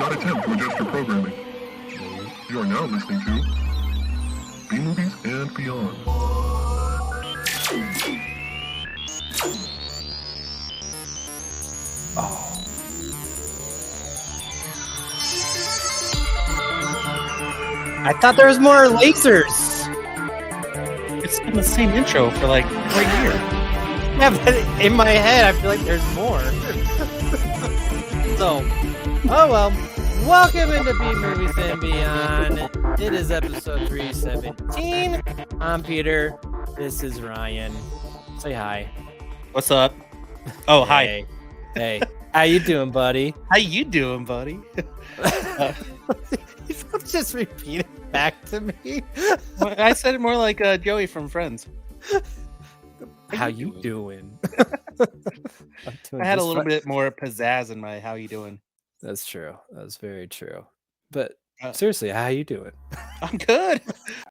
not attempt to adjust your programming. You are now listening to B-Movies and Beyond. Oh. I thought there was more lasers. It's been the same intro for like right here. Yeah, but in my head, I feel like there's more. So, oh well. Welcome into B-Movies and Beyond. It is episode 317. I'm Peter. This is Ryan. Say hi. What's up? Oh, hi. Hey. How you doing, buddy? How you doing, buddy? Don't just repeat it back to me. I said it more like Joey from Friends. How you doing? I had a little bit more pizzazz in my how you doing. That's true. That's very true. But seriously, how you doing? I'm good.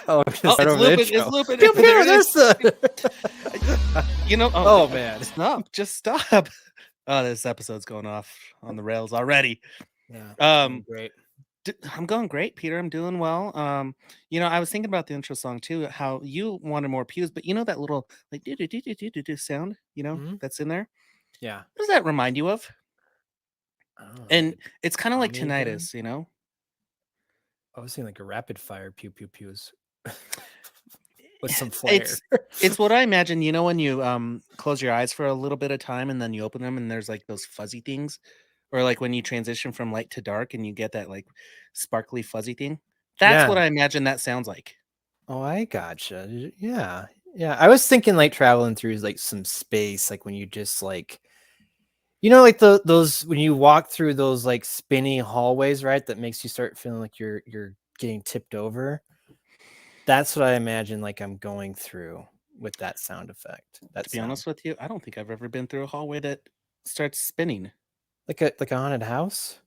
It's looping. You know. Oh man. Stop. Just stop. Oh, this episode's going off on the rails already. Yeah. Great. I'm going great, Peter. I'm doing well. I was thinking about the intro song too, how you wanted more pews, but you know that little like do sound, that's in there? Yeah. What does that remind you of? And it's kind of like Tommy tinnitus, I was seeing like a rapid fire pews with some flair. It's what I imagine, when you close your eyes for a little bit of time and then you open them and there's like those fuzzy things. Or like when you transition from light to dark and you get that like sparkly fuzzy thing. That's what I imagine that sounds like. Oh, I gotcha. Yeah. Yeah. I was thinking like traveling through like some space, like when you just like, like those when you walk through those like spinny hallways, right? That makes you start feeling like you're getting tipped over. That's what I imagine like I'm going through with that sound effect. To be honest with you, I don't think I've ever been through a hallway that starts spinning. Like a haunted house?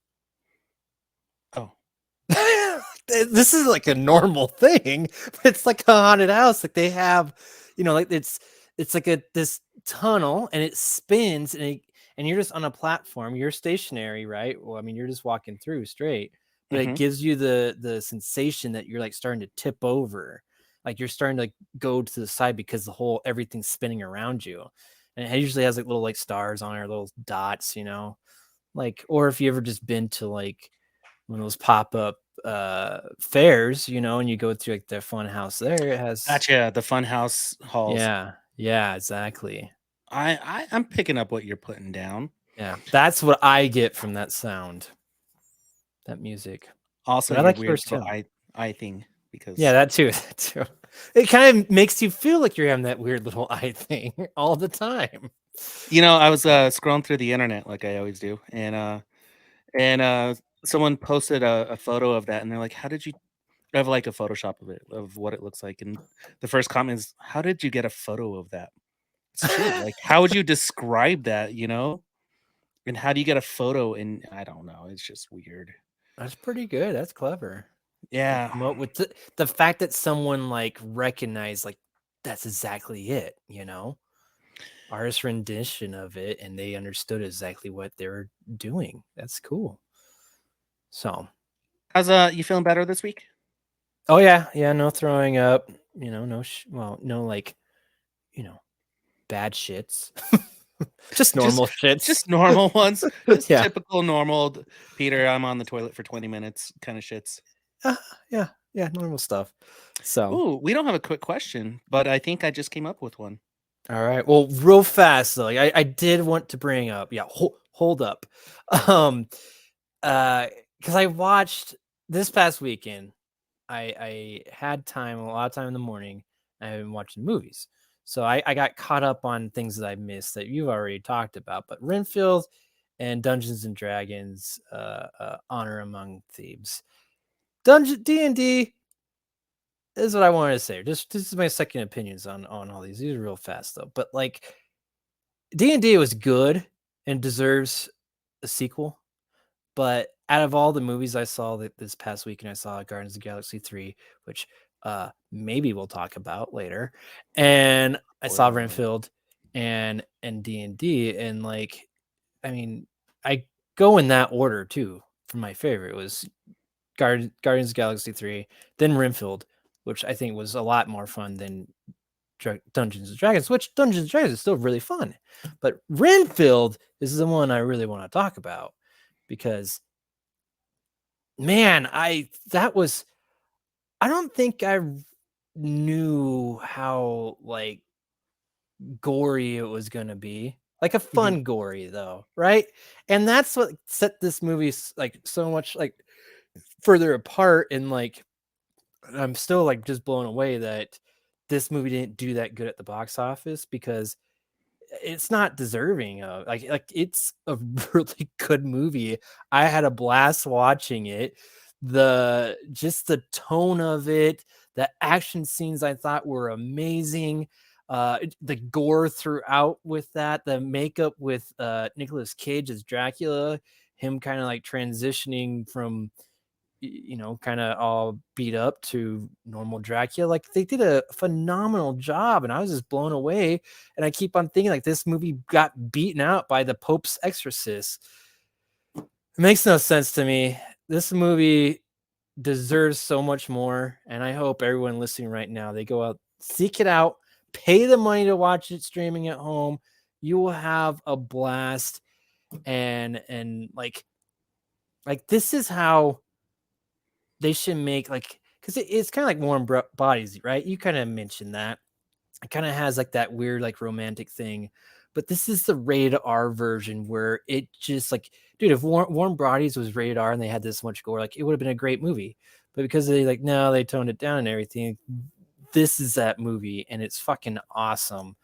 Oh. This is like a normal thing, but it's like a haunted house. Like they have, like it's like this tunnel and it spins and you're just on a platform. You're stationary, right? Well, I mean, you're just walking through straight, but it gives you the sensation that you're like starting to tip over. Like you're starting to like go to the side because everything's spinning around you. And it usually has like little like stars on it or little dots, like, or if you ever just been to like one of those pop-up fairs, and you go through like the fun house there, it has the fun house halls. Yeah, exactly. I'm picking up what you're putting down. Yeah, that's what I get from that sound, that music. Also, I like yours too. too. I thing because that too. It kind of makes you feel like you're having that weird little eye thing all the time. I was scrolling through the internet like I always do, and someone posted a photo of that, and they're like, "How did you?" I have like a Photoshop of it, of what it looks like, and the first comment is, "How did you get a photo of that?" It's true. Like, how would you describe that? And how do you get a photo? And I don't know. It's just weird. That's pretty good. That's clever. Yeah. With the fact that someone like recognized like that's exactly it, artist rendition of it, and they understood exactly what they were doing. That's cool. So, how's you feeling better this week? Oh yeah, no throwing up. No like, bad shits. just normal shits. Just normal ones. Just typical normal. Peter, I'm on the toilet for 20 minutes kind of shits. Yeah, normal stuff. So, ooh, we don't have a quick question, but I think I just came up with one. All right. Well, real fast though, I did want to bring up. Yeah, hold up. Because I watched this past weekend. I had time, a lot of time in the morning. I've been watching movies, so I got caught up on things that I missed that you've already talked about. But Renfield and Dungeons and Dragons, Honor Among Thieves. D&D is what I wanted to say. This is my second opinions on all these. These are real fast though. But like D&D was good and deserves a sequel. But out of all the movies I saw this past weekend, I saw Guardians of the Galaxy 3, which maybe we'll talk about later. And I saw Renfield and D&D, and like, I mean, I go in that order too. for my favorite. It was Guardians of the Galaxy 3, then Renfield, which I think was a lot more fun than Dungeons and Dragons, which Dungeons and Dragons is still really fun. But Renfield is the one I really want to talk about because, man, I don't think I knew how like gory it was going to be. Like a Mhm. fun gory though, right? And that's what set this movie like so much like further apart, and like I'm still like just blown away that this movie didn't do that good at the box office because it's not deserving of like it's a really good movie. I had a blast watching it. The tone of it, the action scenes I thought were amazing. The gore throughout with that, the makeup with Nicolas Cage as Dracula, him kind of like transitioning from kind of all beat up to normal Dracula. Like they did a phenomenal job, and I was just blown away. And I keep on thinking like this movie got beaten out by the Pope's Exorcist. It makes no sense to me. This movie deserves so much more, and I hope everyone listening right now they go out, seek it out, pay the money to watch it streaming at home. You will have a blast, and like this is how they should make like because it's kind of like warm bodies, right? You kind of mentioned that it kind of has like that weird like romantic thing, but this is the rated R version where it just like, dude, if warm bodies was rated R and they had this much gore, like it would have been a great movie. But because they like no, they toned it down and everything. This is that movie, and it's fucking awesome.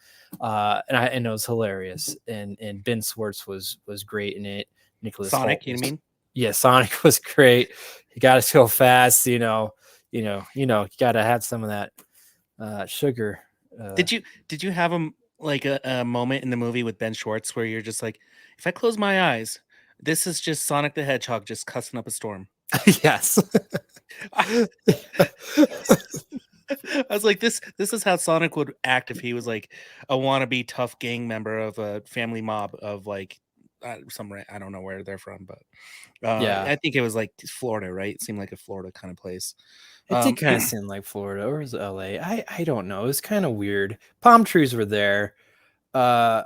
And it was hilarious, and Ben Schwartz was great in it. Nicholas Holt Sonic, you was, mean? yeah, Sonic was great. You got to go fast, you got to have some of that sugar. Uh, Did you have like a moment in the movie with Ben Schwartz where you're just like, if I close my eyes, this is just Sonic the Hedgehog just cussing up a storm. yes. I, I was like, this is how Sonic would act if he was like a wannabe tough gang member of a family mob of like I don't know where they're from, but Yeah. I think it was like Florida, right? It seemed like a Florida kind of place. It did Um, kind of seem like Florida, or was it LA? I don't know. It was kind of weird. Palm trees were there. Uh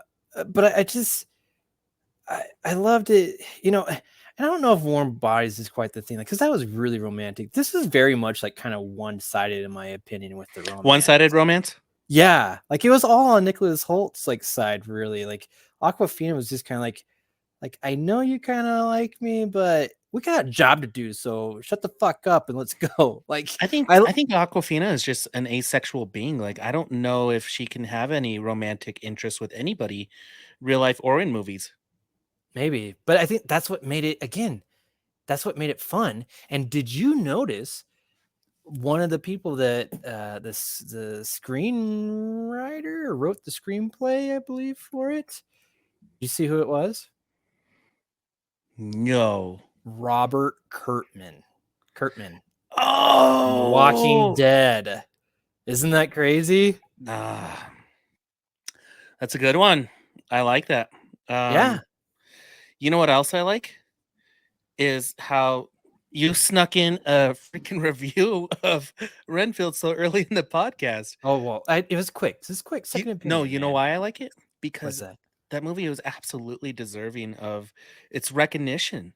but I just I loved it, and I don't know if Warm Bodies is quite the thing, like, because that was really romantic. This is very much like kind of one-sided in my opinion with the romance. one-sided romance. Yeah, like it was all on Nicholas Holt's like side, really. Like Aquafina was just kind of like I know you kind of like me, but we got a job to do, so shut the fuck up and let's go. Like I think I I think Aquafina is just an asexual being. Like I don't know if she can have any romantic interest with anybody, real life or in movies. maybe, but I think that's what made it again. That's what made it fun. And did you notice one of the people that the screenwriter wrote the screenplay, I believe, for it? You see who it was? No. Robert Kurtman. Kurtman. Walking Oh, Dead. Isn't that crazy? ah, that's a good one. I like that. Yeah. Um, you know what else I like is how you snuck in a freaking review of Renfield so early in the podcast. Oh well, it was quick. This is quick. Second No, opinion, you know man. why I like it? What's Because that? that movie was absolutely deserving of its recognition.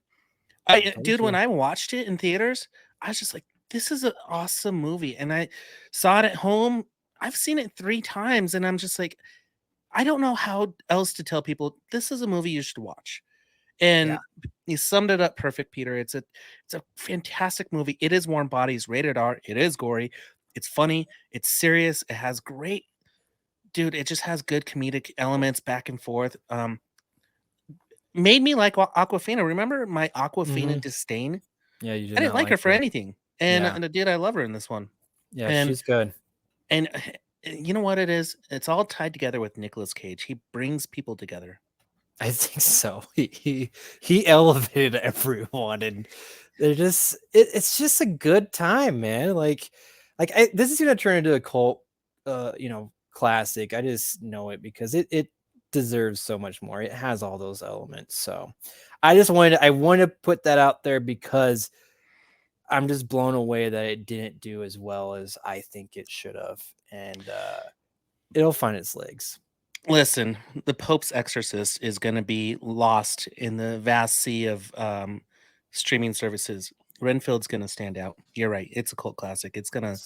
Very Dude, when true. I watched it in theaters, I was just like, "This is an awesome movie," and I saw it at home. I've seen it 3 times, and I'm just like, I don't know how else to tell people, "This is a movie you should watch." Yeah. And you summed it up perfect, Peter. It's a fantastic movie. It is Warm Bodies, rated R. It is gory. It's funny. It's serious. It has great dude, it just has good comedic elements back and forth. Made me like Aquafina. Remember my Aquafina Hmm. disdain? Yeah, you I did didn't not like her like for her. anything, and Yeah. dude, I love her in this one. Yeah, And she's good. and you know what it is? It's all tied together with Nicolas Cage. He brings people together. I think so. He elevated everyone, and it's just a good time, man. This is gonna turn into a cult, classic. I just know it because it deserves so much more. It has all those elements. So I want to put that out there because I'm just blown away that it didn't do as well as I think it should have. And it'll find its legs. Listen, the Pope's Exorcist is going to be lost in the vast sea of streaming services. Renfield's going to stand out. You're right. It's a cult classic. It's gonna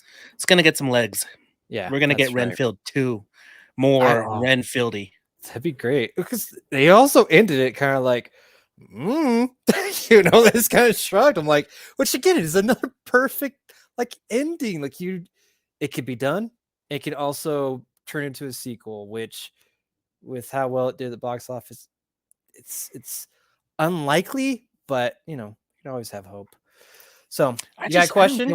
get some legs. Yeah, We're gonna get that's right. Renfield 2, more Renfieldy. That'd be great because they also ended it kind of like, this kind of shrugged. I'm like, which again is another perfect like ending. Like it could be done. It could also turn into a sequel, which with how well it did at the box office, it's unlikely, but you can always have hope. So you got a question?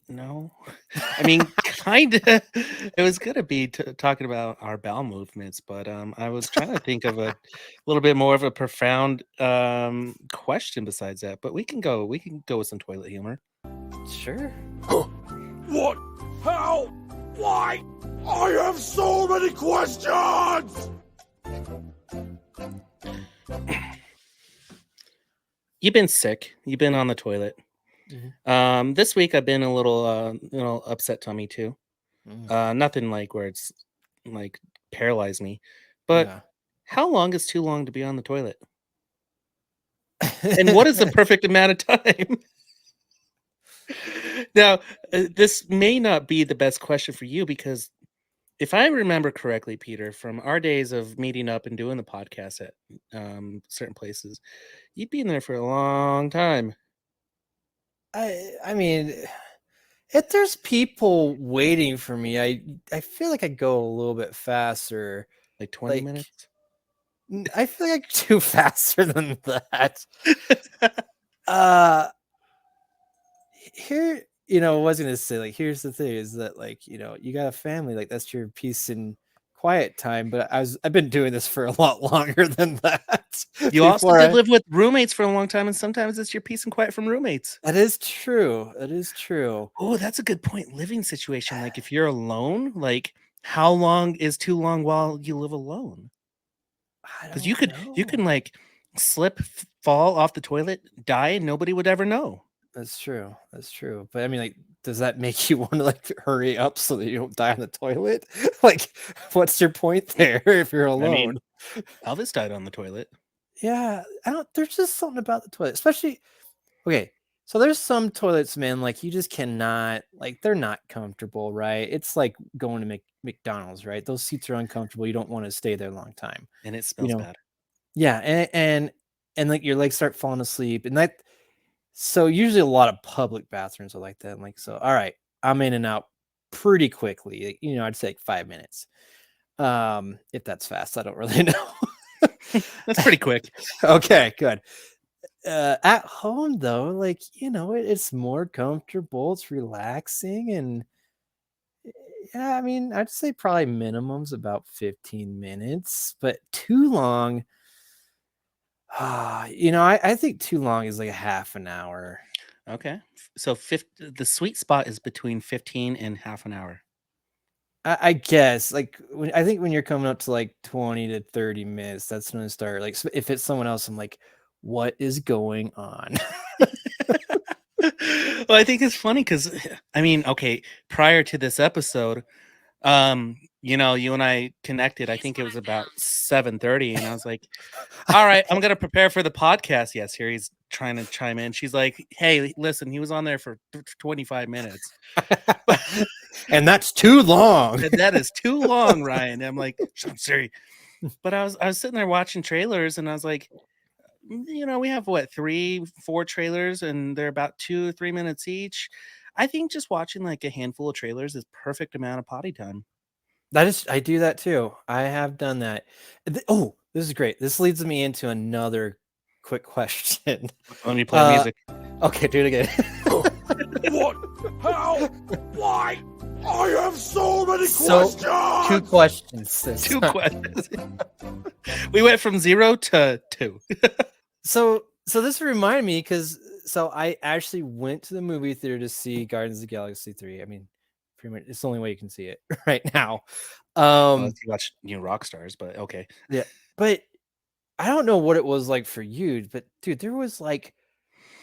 No. I mean, kind of. It was gonna be talking about our bowel movements, but I was trying to think of a little bit more of a profound question besides that. But we can go with some toilet humor. Sure. What? How? Why? I have so many questions! You've been sick. You've been on the toilet. Mm-hmm. This week I've been a little upset tummy too. Nothing like where it's like paralyzed me. But how long is too long to be on the toilet? And what is the perfect amount of time? Now, this may not be the best question for you because if I remember correctly, Peter, from our days of meeting up and doing the podcast at certain places, you'd been there for a long time. I mean, if there's people waiting for me, I feel like I go a little bit faster. Like 20 minutes? I feel like I do faster than that. Here, I was gonna say, like, here's the thing is that, like, you got a family, like that's your peace and quiet time, but I've been doing this for a lot longer than that. You also did live with roommates for a long time, and sometimes it's your peace and quiet from roommates. That is true. That is true. Oh, that's a good point. Living situation. Like if you're alone, like how long is too long while you live alone? Because you can like slip, fall off the toilet, die, and nobody would ever know. That's true. That's true. But I mean, like, does that make you want to like hurry up so that you don't die on the toilet? Like, what's your point there if you're alone? I mean, Elvis died on the toilet. Yeah, there's just something about the toilet, especially. Okay, so there's some toilets, man, like you just cannot, like they're not comfortable, right? It's like going to McDonald's, right? Those seats are uncomfortable. You don't want to stay there a long time, and it smells bad. Yeah, and like your legs start falling asleep, and that. So usually a lot of public bathrooms are like that. Like, so, all right, I'm in and out pretty quickly. I'd say like 5 minutes. If that's fast, I don't really know. That's pretty quick. Okay, good. At home though, like, it's more comfortable. It's relaxing. And yeah, I mean, I'd say probably minimum's about 15 minutes, but too long. I think too long is like a half an hour. Okay. So the sweet spot is between 15 and half an hour. I guess like I think when you're coming up to like 20 to 30 minutes, that's when I start like if it's someone else, I'm like, what is going on? Well, I think it's funny because I mean, okay, prior to this episode, you and I connected. I think it was about 7:30, and I was like, "All right, I'm gonna prepare for the podcast." Yes, here he's trying to chime in. She's like, "Hey, listen, he was on there for 25 minutes, and that's too long. That is too long, Ryan." And I'm like, "I'm sorry," but I was sitting there watching trailers, and I was like, we have what 3-4 trailers, and they're about 2-3 minutes each. I think just watching like a handful of trailers is perfect amount of potty time. I do that too. I have done that. Oh, this is great. This leads me into another quick question. Let me play music. Okay, do it again. What? How? Why? I have so many questions! 2 questions. 2 questions. We went from 0 to 2. So this reminded me I actually went to the movie theater to see Guardians of the Galaxy 3. I mean, pretty much it's the only way you can see it right now. Unless Um, you watch New Rock Stars, but okay. yeah, but I don't know what it was like for you, but dude, there was like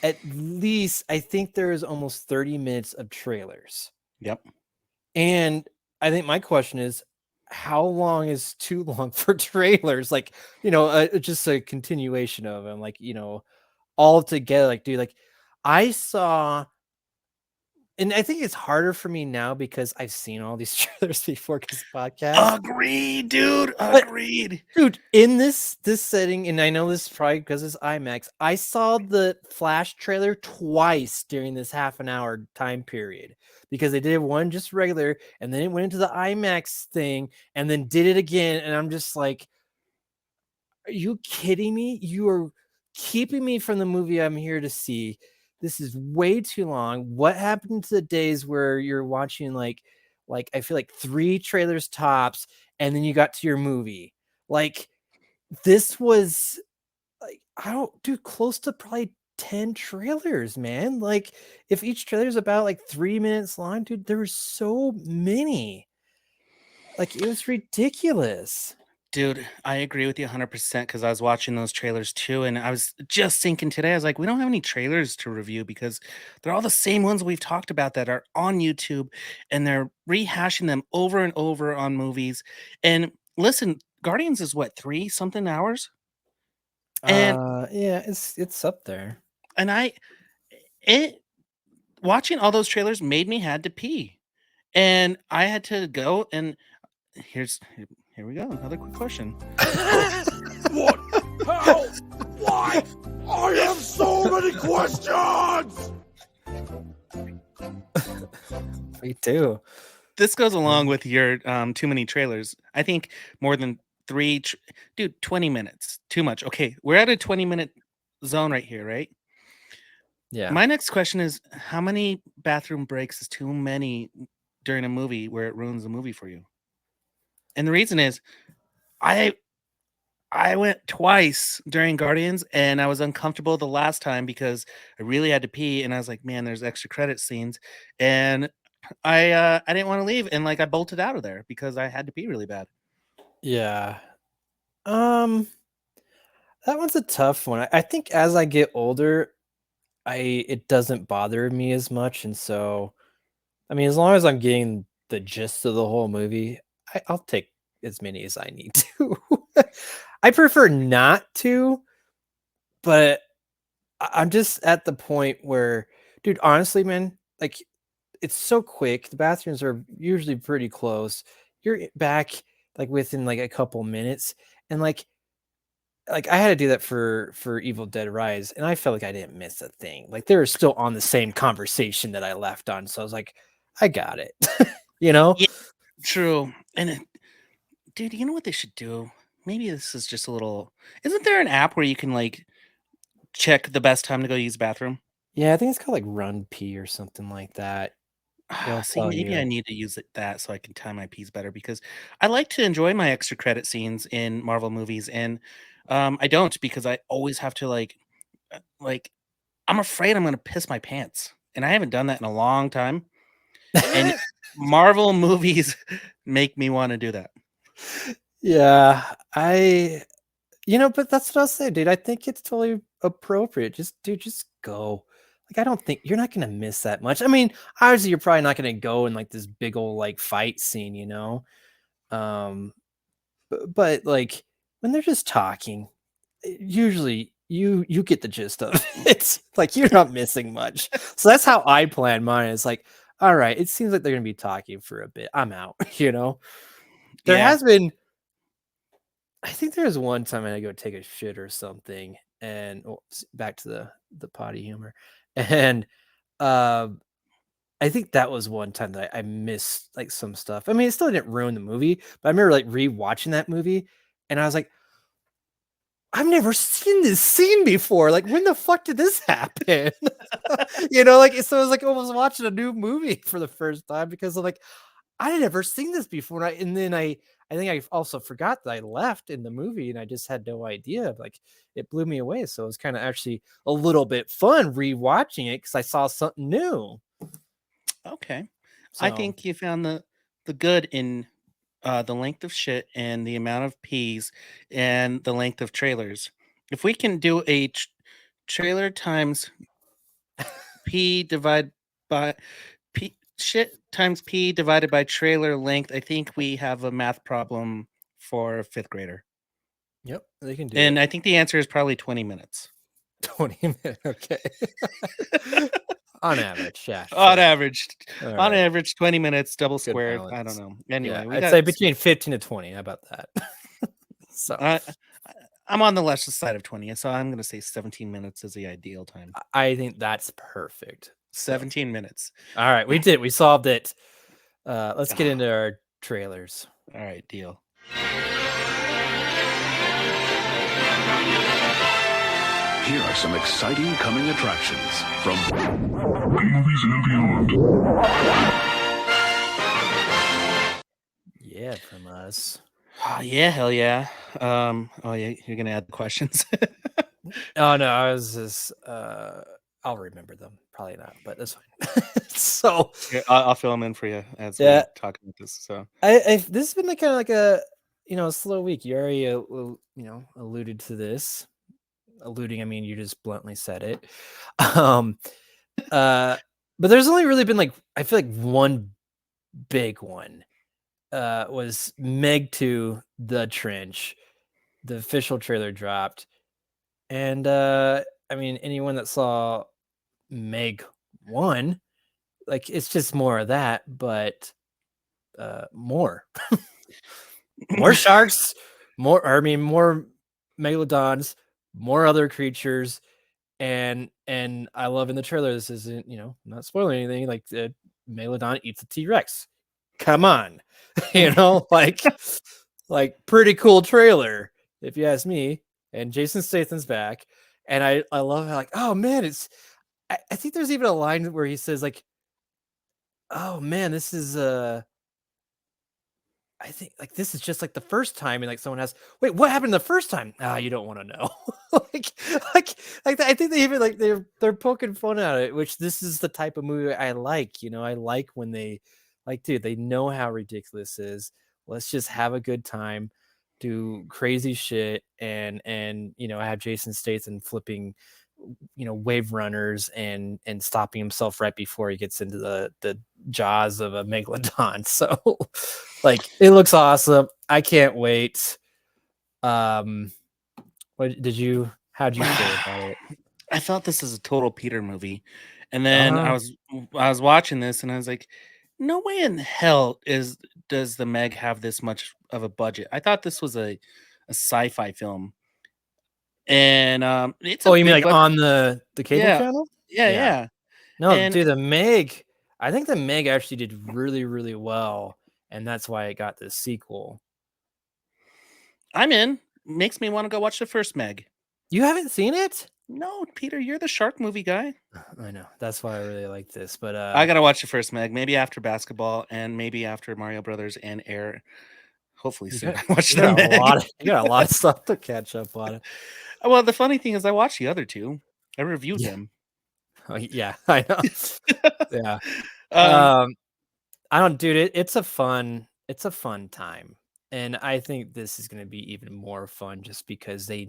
at least I think there was almost 30 minutes of trailers. Yep. And I think my question is, how long is too long for trailers? Like, just a continuation of them, like, all together. Like, dude, like I saw, and I think it's harder for me now because I've seen all these trailers before this podcast. Agreed, dude. But Agreed. dude, in this setting, and I know this is probably because it's IMAX, I saw the Flash trailer twice during this half an hour time period because they did one just regular, and then it went into the IMAX thing, and then did it again, and I'm just like, are you kidding me? You are keeping me from the movie I'm here to see. This is way too long. What happened to the days where you're watching like I feel like 3 trailers tops, and then you got to your movie? Like this was like I don't do close to probably 10 trailers, man. Like if each trailer is about like 3 minutes long, dude, there were so many. Like it was ridiculous. Dude, I agree with you 100% because I was watching those trailers too. And I was just thinking today, I was like, we don't have any trailers to review because they're all the same ones we've talked about that are on YouTube and they're rehashing them over and over on movies. And listen, Guardians is what, 3 something hours? And Yeah, it's up there. and I it watching all those trailers made me had to pee. And I had to go and here we go. Another quick question. What? How? Why? I have so many questions! Me too. This goes along with your too many trailers. I think more than 3 dude, 20 minutes. Too much. Okay, we're at a 20-minute zone right here, right? Yeah. My next question is how many bathroom breaks is too many during a movie where it ruins the movie for you? And the reason is I went twice during Guardians and I was uncomfortable the last time because I really had to pee and I was like, man, there's extra credit scenes. And I didn't want to leave and like I bolted out of there because I had to pee really bad. Yeah. Um, that one's a tough one. I think as I get older, it doesn't bother me as much, and so I mean, as long as I'm getting the gist of the whole movie, I'll take as many as I need to. I prefer not to, but I'm just at the point where, dude, honestly, man, like it's so quick. The bathrooms are usually pretty close. You're back like within like a couple minutes, and like I had to do that for Evil Dead Rise, and I felt like I didn't miss a thing. Like they were still on the same conversation that I left on, so I was like, I got it. you know? Yeah, true. And dude, you know what they should do? Maybe this is just a little. Isn't there an app where you can like check the best time to go use the bathroom? Yeah, I think it's called like Run P or something like that. It'll See, tell maybe I you. need to use that so I can time my piece better because I like to enjoy my extra credit scenes in Marvel movies, and I don't because I always have to like I'm afraid I'm gonna piss my pants, and I haven't done that in a long time. And Marvel movies make me want to do that. Yeah, but that's what I'll say, dude. I think it's totally appropriate. Just go. Like, I don't think you're not gonna miss that much. I mean, obviously, you're probably not gonna go in like this big old like fight scene, Um, but like when they're just talking, usually you get the gist of it. Like you're not missing much. So that's how I plan mine. It's like, all right, it seems like they're gonna be talking for a bit. I'm out. There Yeah. has been. I think there was one time I had to go take a shit or something, and back to the potty humor, and um, I think that was one time that I missed like some stuff. I mean, it still didn't ruin the movie, but I remember like rewatching that movie, and I was like, I've never seen this scene before. Like, when the fuck did this happen? Like so it was like almost watching a new movie for the first time because I'm like, I had never seen this before. And then I think I also forgot that I left in the movie and I just had no idea. Like it blew me away. So it was kind of actually a little bit fun rewatching it because I saw something new. Okay. I So think you found the good in the length of shit and the amount of peas and the length of trailers. If we can do a trailer times p divided by p shit times p divided by trailer length, I think we have a math problem for a fifth grader. yep, they can do And it. I think the answer is probably 20 minutes. 20 minutes. Okay. On average, yeah. On Sure. average, All on right. average, 20 minutes, double Good squared. I don't balance. know. Anyway, Yeah, we I'd got. say between 15 to 20. How about that? So I, I'm on the lesser side of 20, so I'm going to say 17 minutes is the ideal time. I think that's perfect. So, 17 minutes. all right, we did. We solved it. Let's get into our trailers. All right, deal. Here are some exciting coming attractions from B-movies and beyond. Yeah, from us. Oh, yeah, hell yeah. Oh yeah, you're gonna add the questions. Oh no, I was just I'll remember them. Probably not, but that's fine. So Here, I'll fill them in for you as we Yeah. talk about this. So this has been kind of like a slow week. You already alluded to this. Alluding, I mean, you just bluntly said it. But there's only really been like, I feel like one big one was Meg 2 The Trench. The official trailer dropped. And I mean, anyone that saw Meg 1, like, it's just more of that, but more. More sharks, more megalodons, more other creatures. And I love in the trailer, this isn't, not spoiling anything, like the megalodon eats a T-Rex. Come on. Like pretty cool trailer, if you ask me. And Jason Statham's back. And I love how, like, oh man, I think there's even a line where he says, like, oh man, this is I think, like, this is just like the first time, and like someone asks, wait, what happened the first time? You don't want to know. like, I think they even, like, they're poking fun at it, which this is the type of movie I like. I like when they, like, dude, they know how ridiculous this is. Let's just have a good time, do crazy shit, and have Jason Statham flipping, wave runners and stopping himself right before he gets into the jaws of a megalodon. So like, it looks awesome. I can't wait. How'd you feel about it? I thought this is a total Peter movie, and then I was watching this, and I was like, no way in hell does the Meg have this much of a budget. I thought this was a sci-fi film, and it's a You mean big like budget. on the cable channel? Yeah. No, And dude, I think the Meg actually did really, really well, and that's why it got this sequel. I'm in. Makes me want to go watch the first Meg. You haven't seen it? No, Peter, you're the shark movie guy. I know. That's why I really like this. But I gotta watch the first Meg. Maybe after basketball, and maybe after Mario Brothers and Air. Hopefully soon. I watch you the got Meg. you got a lot of stuff to catch up on. Well, the funny thing is, I watched the other two. I reviewed them. Oh, yeah, I know. Yeah. I don't, dude. It's a fun time, and I think this is going to be even more fun just because they're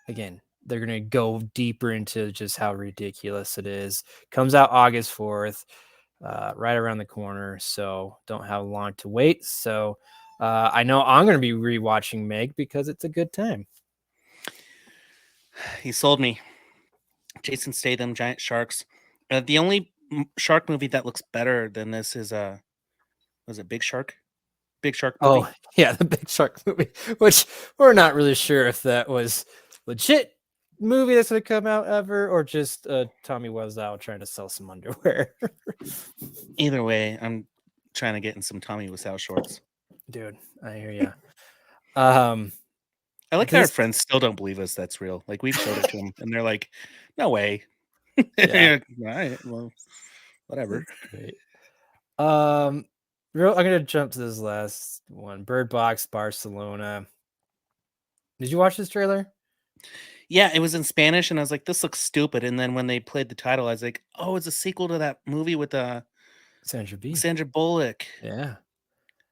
going to go deeper into just how ridiculous it is. Comes out August 4th, right around the corner, so don't have long to wait. So I know I'm going to be rewatching Meg because it's a good time. He sold me. Jason Statham, giant sharks. The only shark movie that looks better than this is was it Big Shark? Big Shark movie? Oh, yeah, the Big Shark movie, which we're not really sure if that was legit movie that's going to come out ever or just Tommy Wiseau trying to sell some underwear. Either way, I'm trying to get in some Tommy Wiseau shorts. Dude, I hear you. I like how our friends still don't believe us that's real. Like, we've showed it to them, and they're like, no way. Yeah. All right, well, whatever. Great. I'm gonna jump to this last one. Bird Box Barcelona. Did you watch this trailer? Yeah, it was in Spanish, and I was like, this looks stupid. And then when they played the title, I was like, oh, it's a sequel to that movie with Sandra B. Sandra Bullock. Yeah.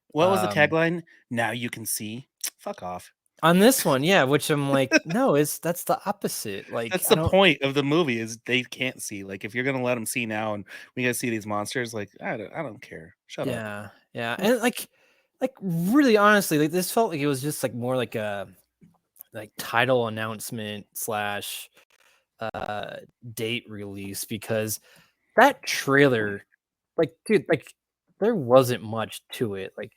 What was the tagline? Now you can see. Fuck off. On this one, yeah, which I'm like, no, that's the opposite. Like, That's I the don't. point of the movie is they can't see. Like, if you're gonna let them see now, and we gotta see these monsters, like, I don't care. Shut up. Yeah, and like really honestly, like this felt like it was just like more like a title announcement slash date release, because that trailer, like, dude, like there wasn't much to it. Like,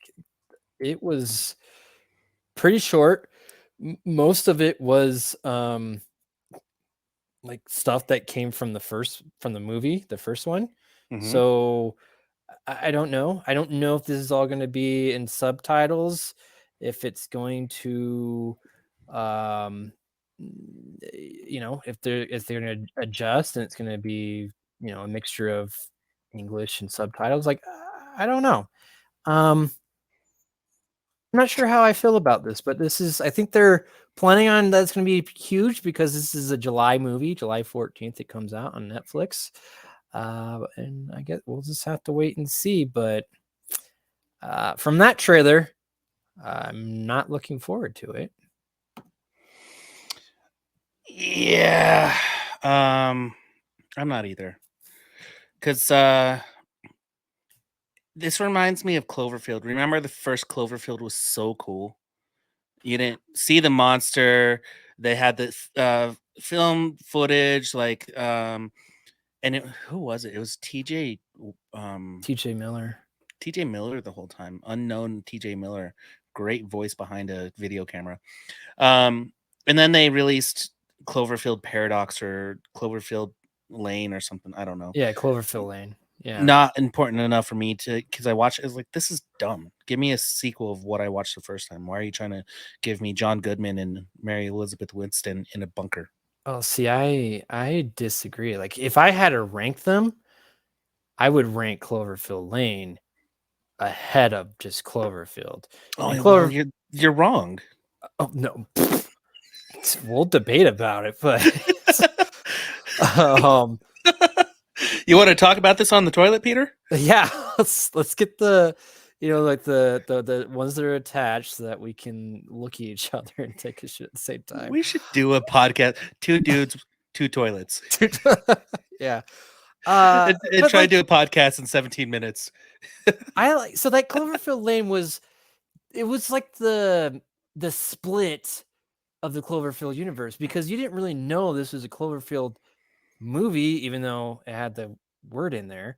it was pretty short. Most of it was like stuff that came from the movie, the first one. Mhm. So I don't know. I don't know if this is all going to be in subtitles, if it's going to, if they're going to adjust and it's going to be, a mixture of English and subtitles. Like, I don't know. I'm not sure how I feel about this, but I think they're planning on that's going to be huge because this is a July movie, July 14th. It comes out on Netflix. And I guess we'll just have to wait and see. But from that trailer, I'm not looking forward to it. Yeah. I'm not either. Because this reminds me of Cloverfield. Remember the first Cloverfield was so cool. You didn't see the monster. They had the film footage, like and who was it? It was TJ Miller. TJ Miller the whole time. Unknown TJ Miller. Great voice behind a video camera. And then they released Cloverfield Paradox or Cloverfield Lane or something. I don't know. Yeah, Cloverfield Lane. Yeah. Not important enough for me because I watched it. I was like, this is dumb. Give me a sequel of what I watched the first time. Why are you trying to give me John Goodman and Mary Elizabeth Winstead in a bunker? Oh, see, I disagree. Like, if I had to rank them, I would rank Cloverfield Lane ahead of just Cloverfield. Oh, well, you're wrong. Oh, no. We'll debate about it, but you want to talk about this on the toilet, Peter? Yeah, let's get the like the ones that are attached so that we can look at each other and take a shit at the same time. We should do a podcast, 2 dudes, 2 toilets. Yeah. And try to do a podcast in 17 minutes. So that Cloverfield Lane was like the split of the Cloverfield universe, because you didn't really know this was a Cloverfield movie, even though it had the word in there,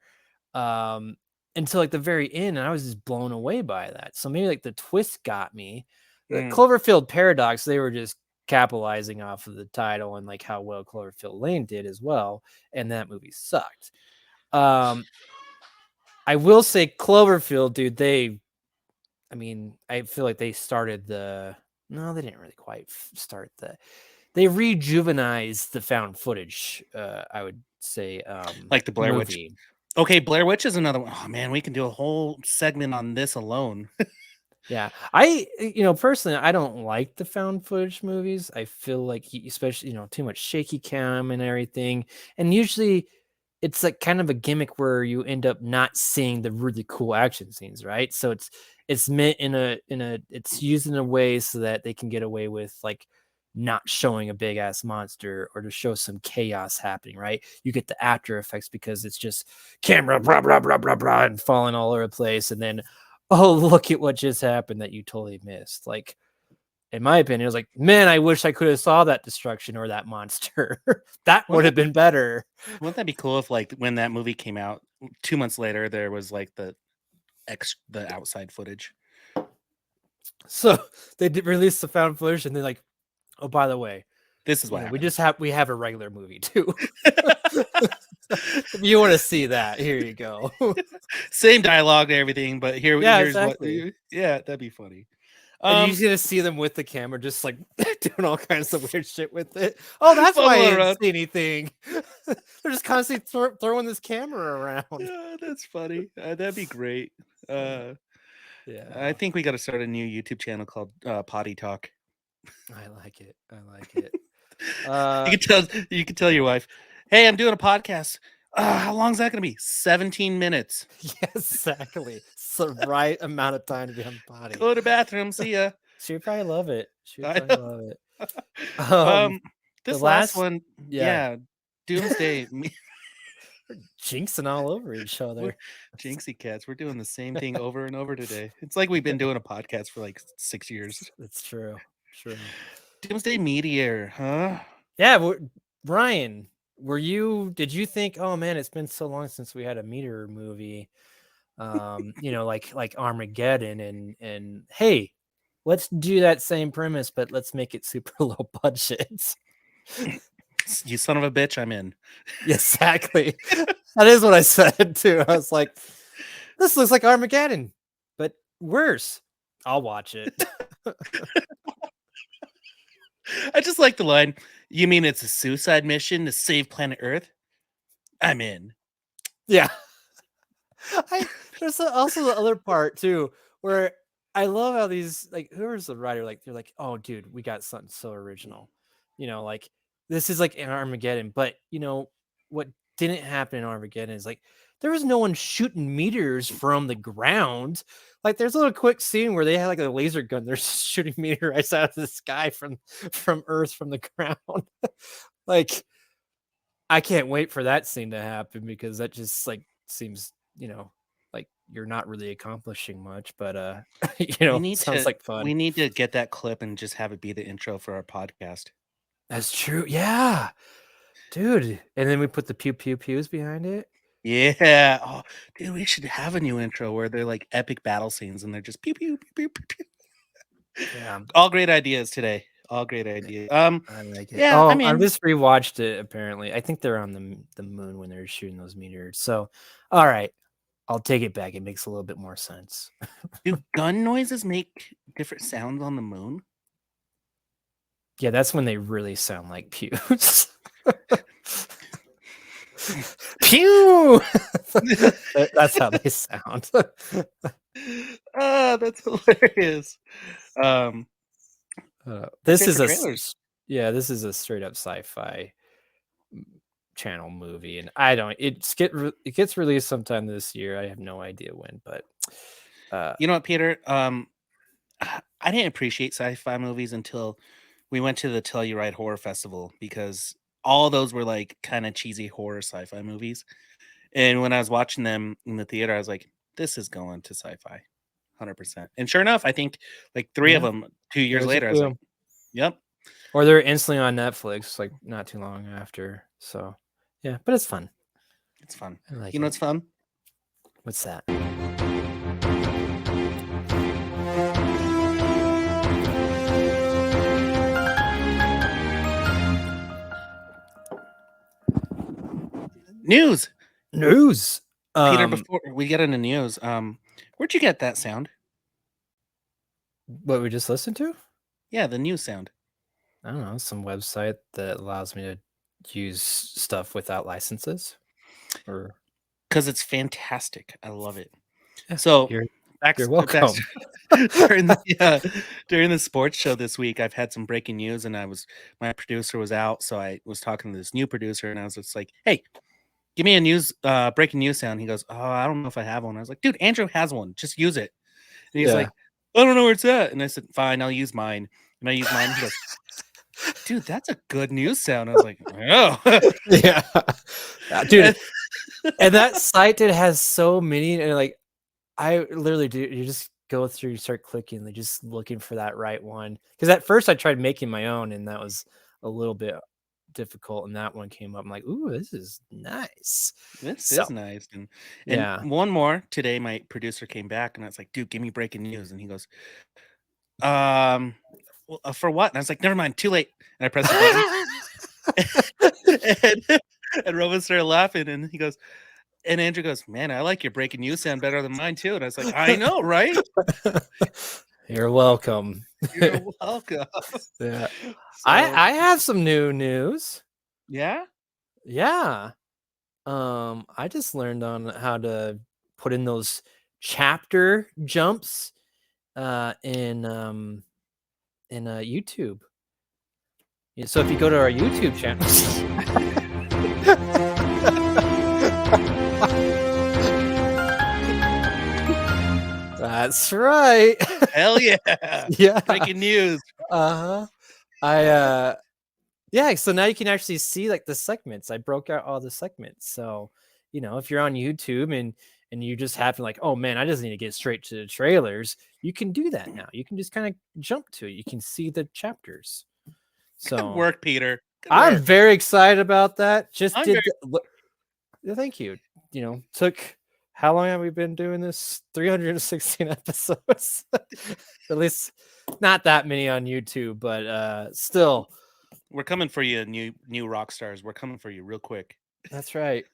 until like the very end, and I was just blown away by that. So maybe like the twist got me. The Cloverfield Paradox, they were just capitalizing off of the title and like how well Cloverfield Lane did as well, and that movie sucked. I will say Cloverfield, dude, I feel like they started they didn't really quite start they rejuvenized the found footage, I would say, like the Blair movie. Witch. Okay, Blair Witch is another one. Oh man, we can do a whole segment on this alone. Yeah, personally, I don't like the found footage movies. I feel like, especially, too much shaky cam and everything, and usually it's like kind of a gimmick where you end up not seeing the really cool action scenes, right? So it's meant it's used in a way so that they can get away with like not showing a big ass monster or to show some chaos happening, right? You get the after effects because it's just camera blah blah blah blah blah and falling all over the place, and then, oh, look at what just happened that you totally missed. Like, in my opinion, it was like, man, I wish I could have saw that destruction or that monster. That would have been better. Wouldn't that be cool if, like, when that movie came out 2 months later, there was like the outside footage? So they did release the found footage, and they're like, oh, by the way, this is what happened. we have a regular movie too. If you want to see that, here you go. Same dialogue and everything, but here's exactly. That'd be funny. And you're gonna see them with the camera, just like doing all kinds of weird shit with it. Oh, that's why I didn't see anything. They're just constantly throwing this camera around. Yeah, that's funny. That'd be great. Yeah, I think we got to start a new YouTube channel called Potty Talk. I like it. You can tell your wife, "Hey, I'm doing a podcast. How long is that going to be? 17 minutes. Yeah, exactly. It's the right amount of time to be on the potty. Go to the bathroom. See ya. She'd probably love it. She'd I probably know. love it. This the last last- one, yeah. Doomsday. Jinxing all over each other. Jinxie cats. We're doing the same thing over and over today. It's like we've been doing a podcast for like 6 years. It's true. True. Doomsday Meteor, huh? Yeah, Ryan, did you think, oh man, it's been so long since we had a meteor movie, like Armageddon, and hey, let's do that same premise, but let's make it super low budget. You son of a bitch, I'm in. Exactly. That is what I said too. I was like, this looks like Armageddon, but worse. I'll watch it. I just like the line, you mean it's a suicide mission to save planet Earth? I'm in. Yeah. There's also the other part too, where I love how these, like, whoever's the writer, like, they're like, oh dude, we got something so original. Like, this is like an Armageddon, but what didn't happen in Armageddon is like there was no one shooting meteors from the ground. Like, there's a little quick scene where they had like a laser gun, they're shooting meteorites out of the sky from Earth, from the ground. Like, I can't wait for that scene to happen, because that just like seems, like you're not really accomplishing much, but sounds like fun. We need to get that clip and just have it be the intro for our podcast. That's true. Yeah, dude. And then we put the pew pew pews behind it. Yeah. Oh, dude, we should have a new intro where they're like epic battle scenes and they're just pew pew pew pew pew. Yeah. All great ideas today. All great ideas. I like it. Yeah, I just rewatched it. Apparently, I think they're on the moon when they're shooting those meteors. So, all right, I'll take it back. It makes a little bit more sense. Do gun noises make different sounds on the moon? Yeah, that's when they really sound like pews. Pew. That's how they sound. That's hilarious. This is trailers. this is a straight up sci-fi channel movie, and it gets released sometime this year. I have no idea when, but you know what, Peter? I didn't appreciate sci-fi movies until we went to the Telluride Horror Festival, because all those were like kind of cheesy horror sci-fi movies. And when I was watching them in the theater, I was like, this is going to sci-fi 100%. And sure enough, I think like 3 of them 2 years later, I was like, yep. Or they're instantly on Netflix, like not too long after. So yeah, but it's fun. It's fun. I like you know it. what's fun? What's that? News. Peter, Peter, before we get into news, where'd you get that sound? What we just listened to? Yeah, the news sound. I don't know, some website that allows me to use stuff without licenses, or because it's fantastic. I love it. Yeah, so you're welcome. During the sports show this week, I've had some breaking news, and my producer was out, so I was talking to this new producer, and I was just like, "Hey, give me a breaking news sound." He goes, "Oh, I don't know if I have one." I was like, "Dude, Andrew has one. Just use it." And he's like, "I don't know where it's at." And I said, "Fine, I'll use mine." And I use mine. He goes, "Dude, that's a good news sound." I was like, "Oh, yeah, dude." And that site has so many, and like, I literally do. You just go through, you start clicking, like just looking for that right one. Because at first I tried making my own, and that was a little bit difficult. And that one came up. I'm like, "Ooh, this is nice. This is nice." And yeah, one more today. My producer came back, and I was like, "Dude, give me breaking news." And he goes, well, for what?" And I was like, "Never mind, too late." And I pressed the button, and Roman started laughing, and he goes, and Andrew goes, "Man, I like your breaking news sound better than mine too." And I was like, "I know, right?" You're welcome. You're welcome. Yeah, So, I have some new news. Yeah. I just learned on how to put in those chapter jumps in YouTube. Yeah, so if you go to our YouTube channel, That's right. Hell yeah. Yeah. Breaking news. Uh-huh. Yeah, so now you can actually see like the segments. I broke out all the segments. So, if you're on YouTube and you just happen like, oh man, I just need to get straight to the trailers, you can do that now. You can just kind of jump to it. You can see the chapters. Good So work, Peter. Good I'm work. very excited about that. Just I'm did thank you. Took how long have we been doing this? 316 episodes. At least not that many on YouTube, but still. We're coming for you, new rock stars. We're coming for you real quick. That's right.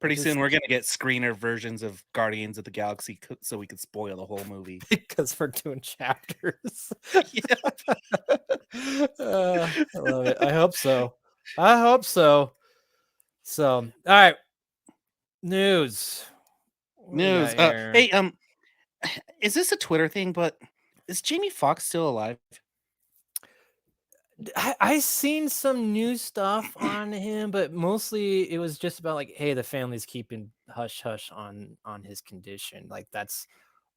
Pretty soon we're gonna get screener versions of Guardians of the Galaxy so we could spoil the whole movie. Because we're doing chapters. Yeah. I love it. I hope so. So, all right. News. What we News. got here? Hey, is this a Twitter thing? But is Jamie Foxx still alive? I seen some new stuff on him, but mostly it was just about like, hey, the family's keeping hush hush on his condition. Like that's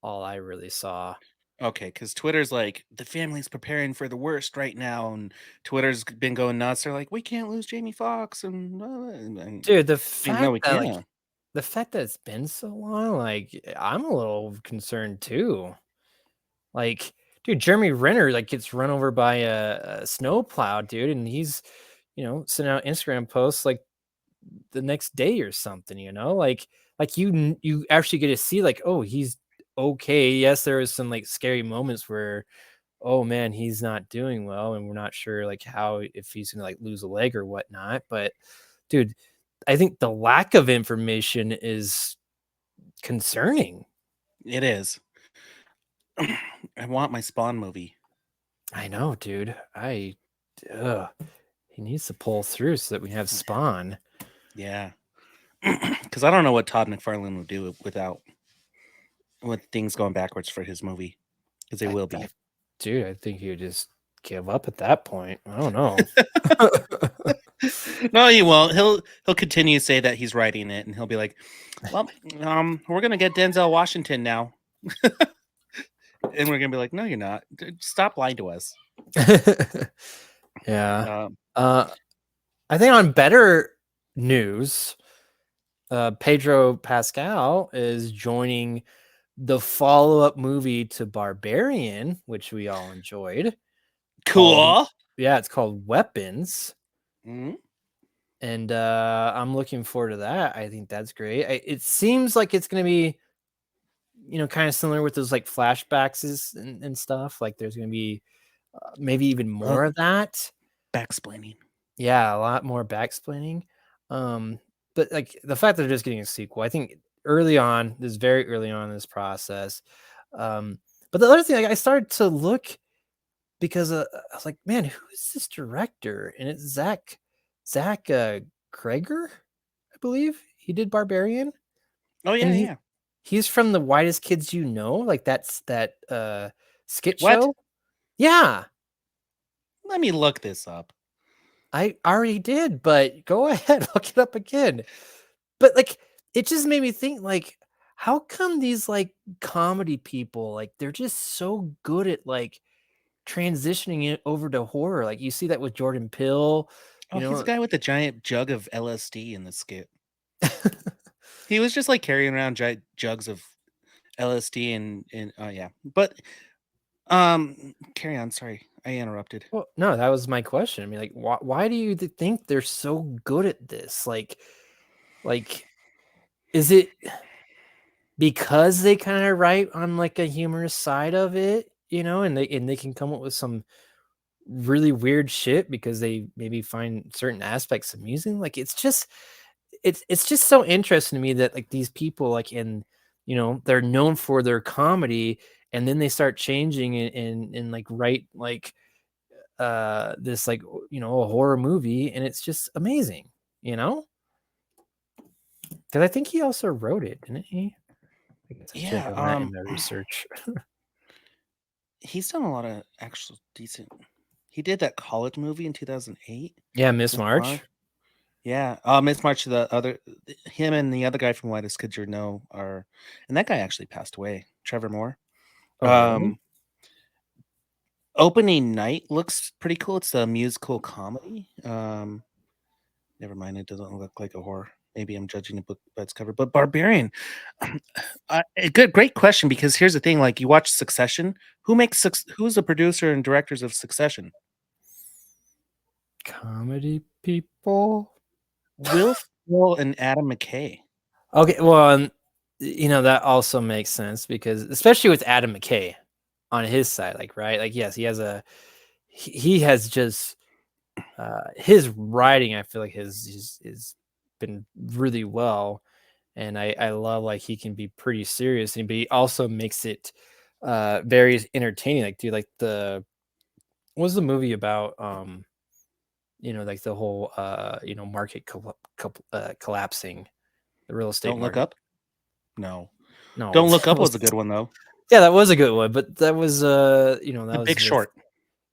all I really saw. Okay, because Twitter's like the family's preparing for the worst right now, and Twitter's been going nuts. They're like, we can't lose Jamie Foxx, and Dude, the I fact mean, no, we that like can't. the fact that it's been so long, like I'm a little concerned too. Like, dude, Jeremy Renner like gets run over by a snowplow, dude, and he's sending out Instagram posts like the next day or something. Like you actually get to see like, oh, he's okay. Yes, there is some like scary moments where, oh man, he's not doing well, and we're not sure like how if he's gonna like lose a leg or whatnot. But dude, I think the lack of information is concerning. It is. I want my Spawn movie. I know, dude. He needs to pull through so that we have Spawn. Yeah, because I don't know what Todd McFarlane would do with things going backwards for his movie, because they will be. Dude, I think he would just give up at that point. I don't know. No, he won't. He'll continue to say that he's writing it, and he'll be like, "Well, we're gonna get Denzel Washington now," and we're gonna be like, "No, you're not. Stop lying to us." Yeah. I think on better news, Pedro Pascal is joining the follow-up movie to Barbarian, which we all enjoyed. Cool. It's called Weapons. Mm-hmm. And I'm looking forward to that. I think that's great. It seems like it's going to be, kind of similar with those like flashbacks and stuff. Like there's going to be maybe even more of that. Backsplaining. Yeah, a lot more backsplaining. But like the fact that they're just getting a sequel, I think very early on in this process. But the other thing, like, I started to look because I was like, man, who is this director? And it's Zach Kreger, I believe. He did Barbarian. Oh yeah, yeah. He's from The Whitest Kids You Know, like that's that skit What? show. Yeah. Let me look this up. I already did, but go ahead, look it up again. But like it just made me think like, how come these like comedy people, like they're just so good at like transitioning it over to horror? Like you see that with Jordan Peele. He's the guy with the giant jug of LSD in the skit. He was just like carrying around giant jugs of LSD and yeah. But carry on. Sorry, I interrupted. Well, no, that was my question. I mean, like, why do you think they're so good at this? Like, is it because they kind of write on like a humorous side of it, and they can come up with some really weird shit because they maybe find certain aspects amusing? Like, it's just so interesting to me that like these people like they're known for their comedy, and then they start changing it and like write like this like a horror movie, and it's just amazing, because I think he also wrote it, didn't he? I guess I should have done that in the research. He's done a lot of actual decent. He did that college movie in 2008. Yeah, Miss March. Yeah, Miss March. Him and the other guy from Whitest Kids You Know and that guy actually passed away. Trevor Moore. Oh, really? Opening night looks pretty cool. It's a musical comedy. Never mind, it doesn't look like a horror. Maybe I'm judging a book by its cover. But Barbarian, a great question. Because here's the thing: like you watch Succession, who's the producer and directors of Succession? Comedy people. Will Ferrell and Adam McKay. Okay, well, that also makes sense because especially with Adam McKay on his side, like, right? Like, yes, he has just his writing, I feel like has been really well, and I love like he can be pretty serious, but he also makes it very entertaining. Like, dude, like what was the movie about? Like the whole market collapsing, the real estate Don't Look market. Up. No, No, Don't Look that Up was a good one though. yeah, that was a good one, but that was that The was Big Short.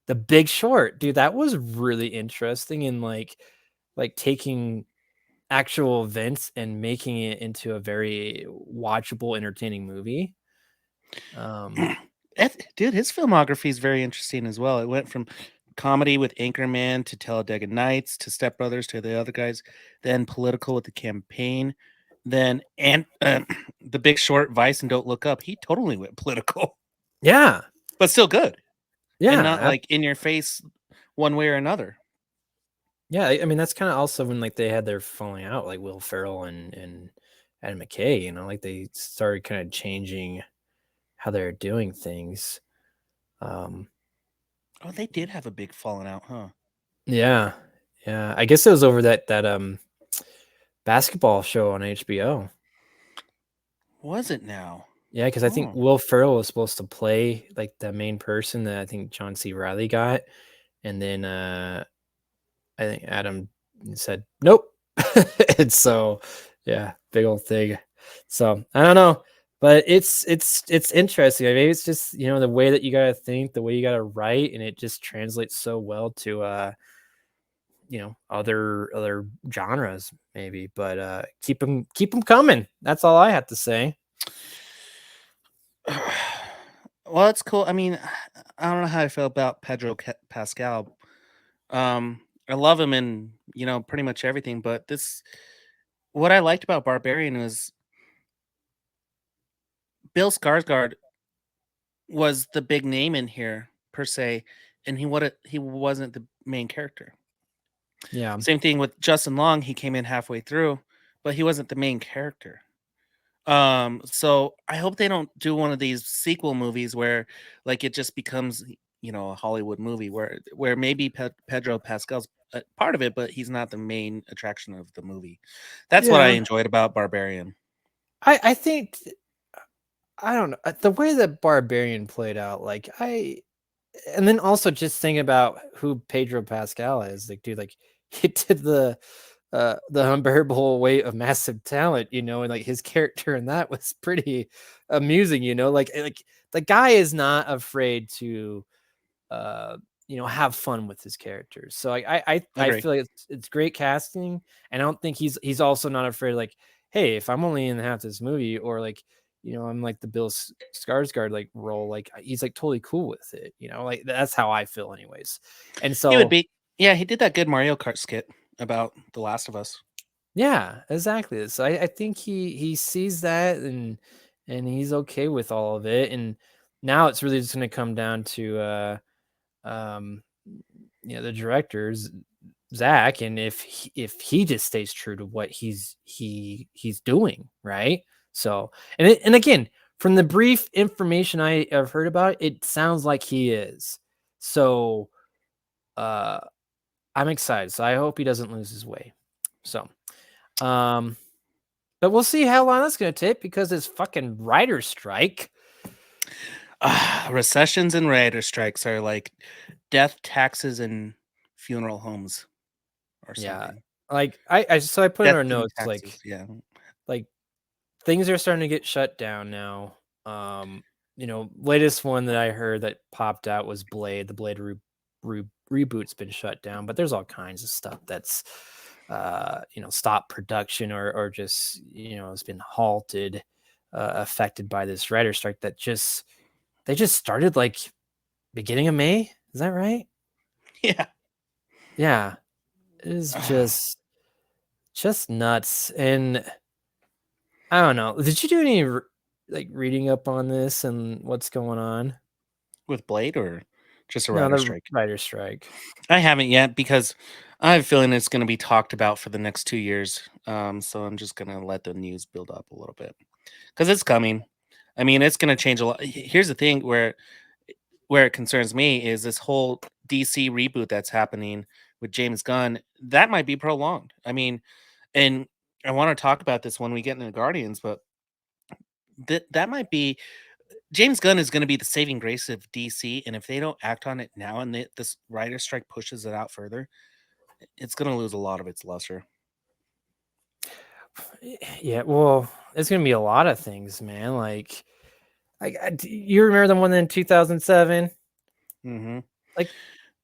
The Big Short, dude. That was really interesting and like taking actual events and making it into a very watchable, entertaining movie. Dude, his filmography is very interesting as well. It went from comedy with Anchorman to Talladega Nights to Step Brothers to the other guys, then political with The Campaign, then The Big Short, Vice, and Don't Look Up. He totally went political, Yeah, but still good and not yeah, like in your face one way or another. yeah. I mean, that's kind of also when like they had their falling out, like Will Ferrell and Adam McKay. Like they started kind of changing how they're doing things. Oh, they did have a big falling out, huh? Yeah, yeah. I guess it was over that basketball show on HBO. Was it now? Yeah, because I think Oh. Will Ferrell was supposed to play like the main person that I think John C. Riley got, and then I think Adam said nope, and so yeah, big old thing. So I don't know, but it's interesting. I mean, it's just the way that you gotta think, the way you gotta write, and it just translates so well to other genres maybe. But keep them coming. That's all I have to say. Well, it's cool. I mean, I don't know how I feel about Pedro Pascal. I love him in pretty much everything, but what I liked about Barbarian was Bill Skarsgård was the big name in here per se, and he wasn't the main character. Yeah. Same thing with Justin Long. He came in halfway through, but he wasn't the main character. So I hope they don't do one of these sequel movies where like it just becomes a Hollywood movie where maybe Pedro Pascal's a part of it, but he's not the main attraction of the movie. That's what I Yeah. enjoyed about Barbarian. I think I don't know the way that Barbarian played out. And then also just think about who Pedro Pascal is. Like, dude, like he did the unbearable weight of massive talent, and like his character in that was pretty amusing. Like the guy is not afraid to have fun with his characters. So I Agree. feel like it's great casting, and I don't think he's also not afraid. Like, hey, if I'm only in half this movie, or like I'm like the Bill Skarsgård like role, like he's like totally cool with it. Like that's how I feel, anyways. And He would so be. Yeah, he did that good Mario Kart skit about The Last of Us. yeah, exactly. So I think he sees that and he's okay with all of it. And now it's really just going to come down to um the directors, Zach, and if he just stays true to what he's doing, right? So and again, from the brief information I have heard about it, it sounds like he is. So uh I'm excited. So I hope he doesn't lose his way. So but we'll see how long that's gonna take because it's fucking writer's strike. Recessions and writer strikes are like death, taxes, and funeral homes or Yeah. something. Like I put in Death our and notes taxes. Yeah. like things are starting to get shut down now. Latest one that I heard that popped out was Blade. The Blade reboot's been shut down, but there's all kinds of stuff that's stopped production or just has been halted, affected by this writer strike they just started like beginning of May. Is that right? Yeah. Yeah. It is just nuts. And I don't know. Did you do any like reading up on this and what's going on? With Blade or just a No, writer the strike? writer's strike. I haven't yet because I have a feeling it's going to be talked about for the next 2 years. So I'm just going to let the news build up a little bit because it's coming. I mean, it's going to change a lot. Here's the thing where it concerns me is this whole DC reboot that's happening with James Gunn. That might be prolonged. I mean, and I want to talk about this when we get into the Guardians, but that might be James Gunn is going to be the saving grace of DC, and if they don't act on it now and this writer strike pushes it out further, it's going to lose a lot of its luster. Yeah, well, it's gonna be a lot of things, man. Like, you remember the one in 2007? Mm-hmm. Like,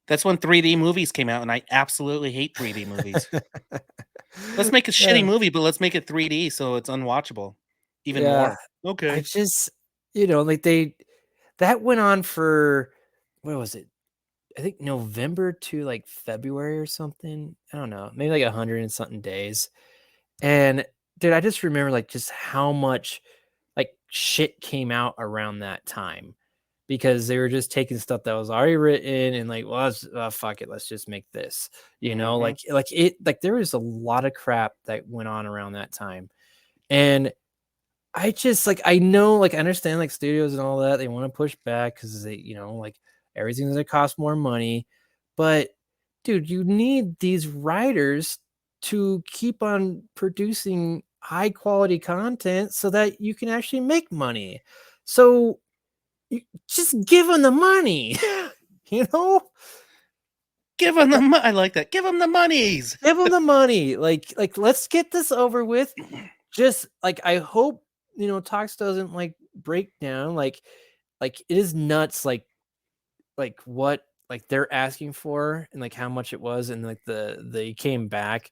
That's when 3D movies came out, and I absolutely hate 3D movies. Let's make a yeah, shitty movie, but let's make it 3D so it's unwatchable even yeah. more. I Okay. just, like that went on for what was it? I think November to like February or something. I don't know, maybe like 100 and something days. And dude, I just remember like just how much like shit came out around that time because they were just taking stuff that was already written and like, well, fuck it, let's just make this. Mhm. Like there was a lot of crap that went on around that time, and I just like I know like I understand like studios and all that they want to push back because they like everything's gonna cost more money, but dude, you need these writers to keep on producing high quality content so that you can actually make money. So you just give them the money, you know. Give them I like that. Give them the monies. Give them the money. Like let's get this over with. Just like I hope talks doesn't like break down. Like it is nuts. Like what like they're asking for and like how much it was and like they came back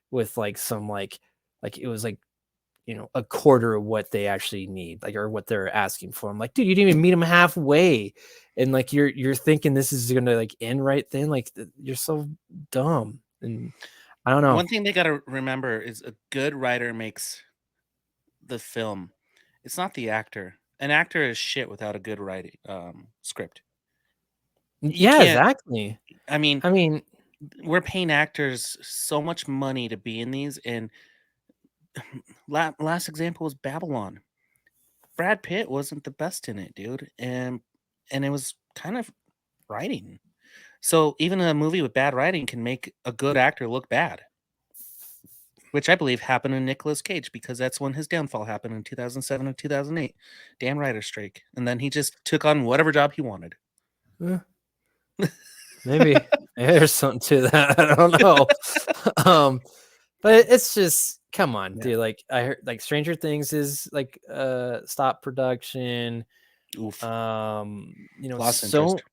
with like some like it was like a quarter of what they actually need like or what they're asking for. I'm like, dude, you didn't even meet them halfway, and like you're thinking this is gonna like end right then. Like you're so dumb. And I don't know. One thing they got to remember is a good writer makes the film. It's not the actor. An actor is shit without a good writing script. You Yeah, can't. exactly. I mean, I mean, we're paying actors so much money to be in these, and last example was Babylon. Brad Pitt wasn't the best in it, dude, and it was kind of writing. So even a movie with bad writing can make a good actor look bad, which I believe happened to Nicolas Cage because that's when his downfall happened in 2007 and 2008. Damn writer strike, and then he just took on whatever job he wanted. maybe there's something to that. I don't know. But it's just come on, Yeah. dude. Like I heard like Stranger Things is like stop production. Oof. Lost interest.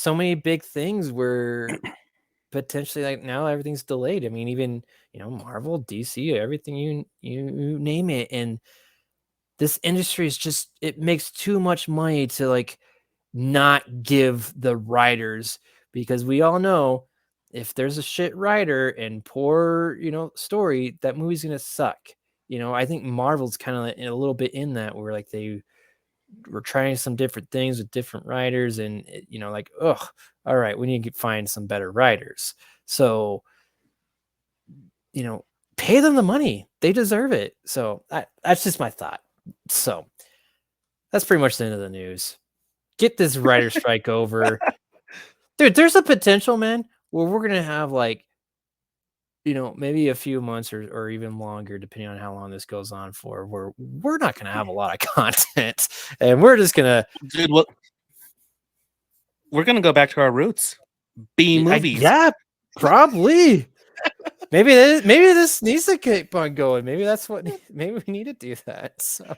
So many big things were potentially like now everything's delayed. I mean, even Marvel, DC, everything you name it. And this industry is just it makes too much money to like not give the writers, because we all know if there's a shit writer and poor story, that movie's gonna suck. I think Marvel's kind of a little bit in that where like they were trying some different things with different writers, and like, ugh, all right, we need to find some better writers. So pay them the money, they deserve it. So that's just my thought. So that's pretty much the end of the news. Get this writer strike over. Dude, there's a potential, man, where we're gonna have like, maybe a few months or even longer, depending on how long this goes on for, where we're not gonna have a lot of content, and we're just gonna, Dude, what? We're gonna go back to our roots. B movies. yeah, probably. Maybe this needs to keep on going. Maybe that's what. Maybe we need to do that. So,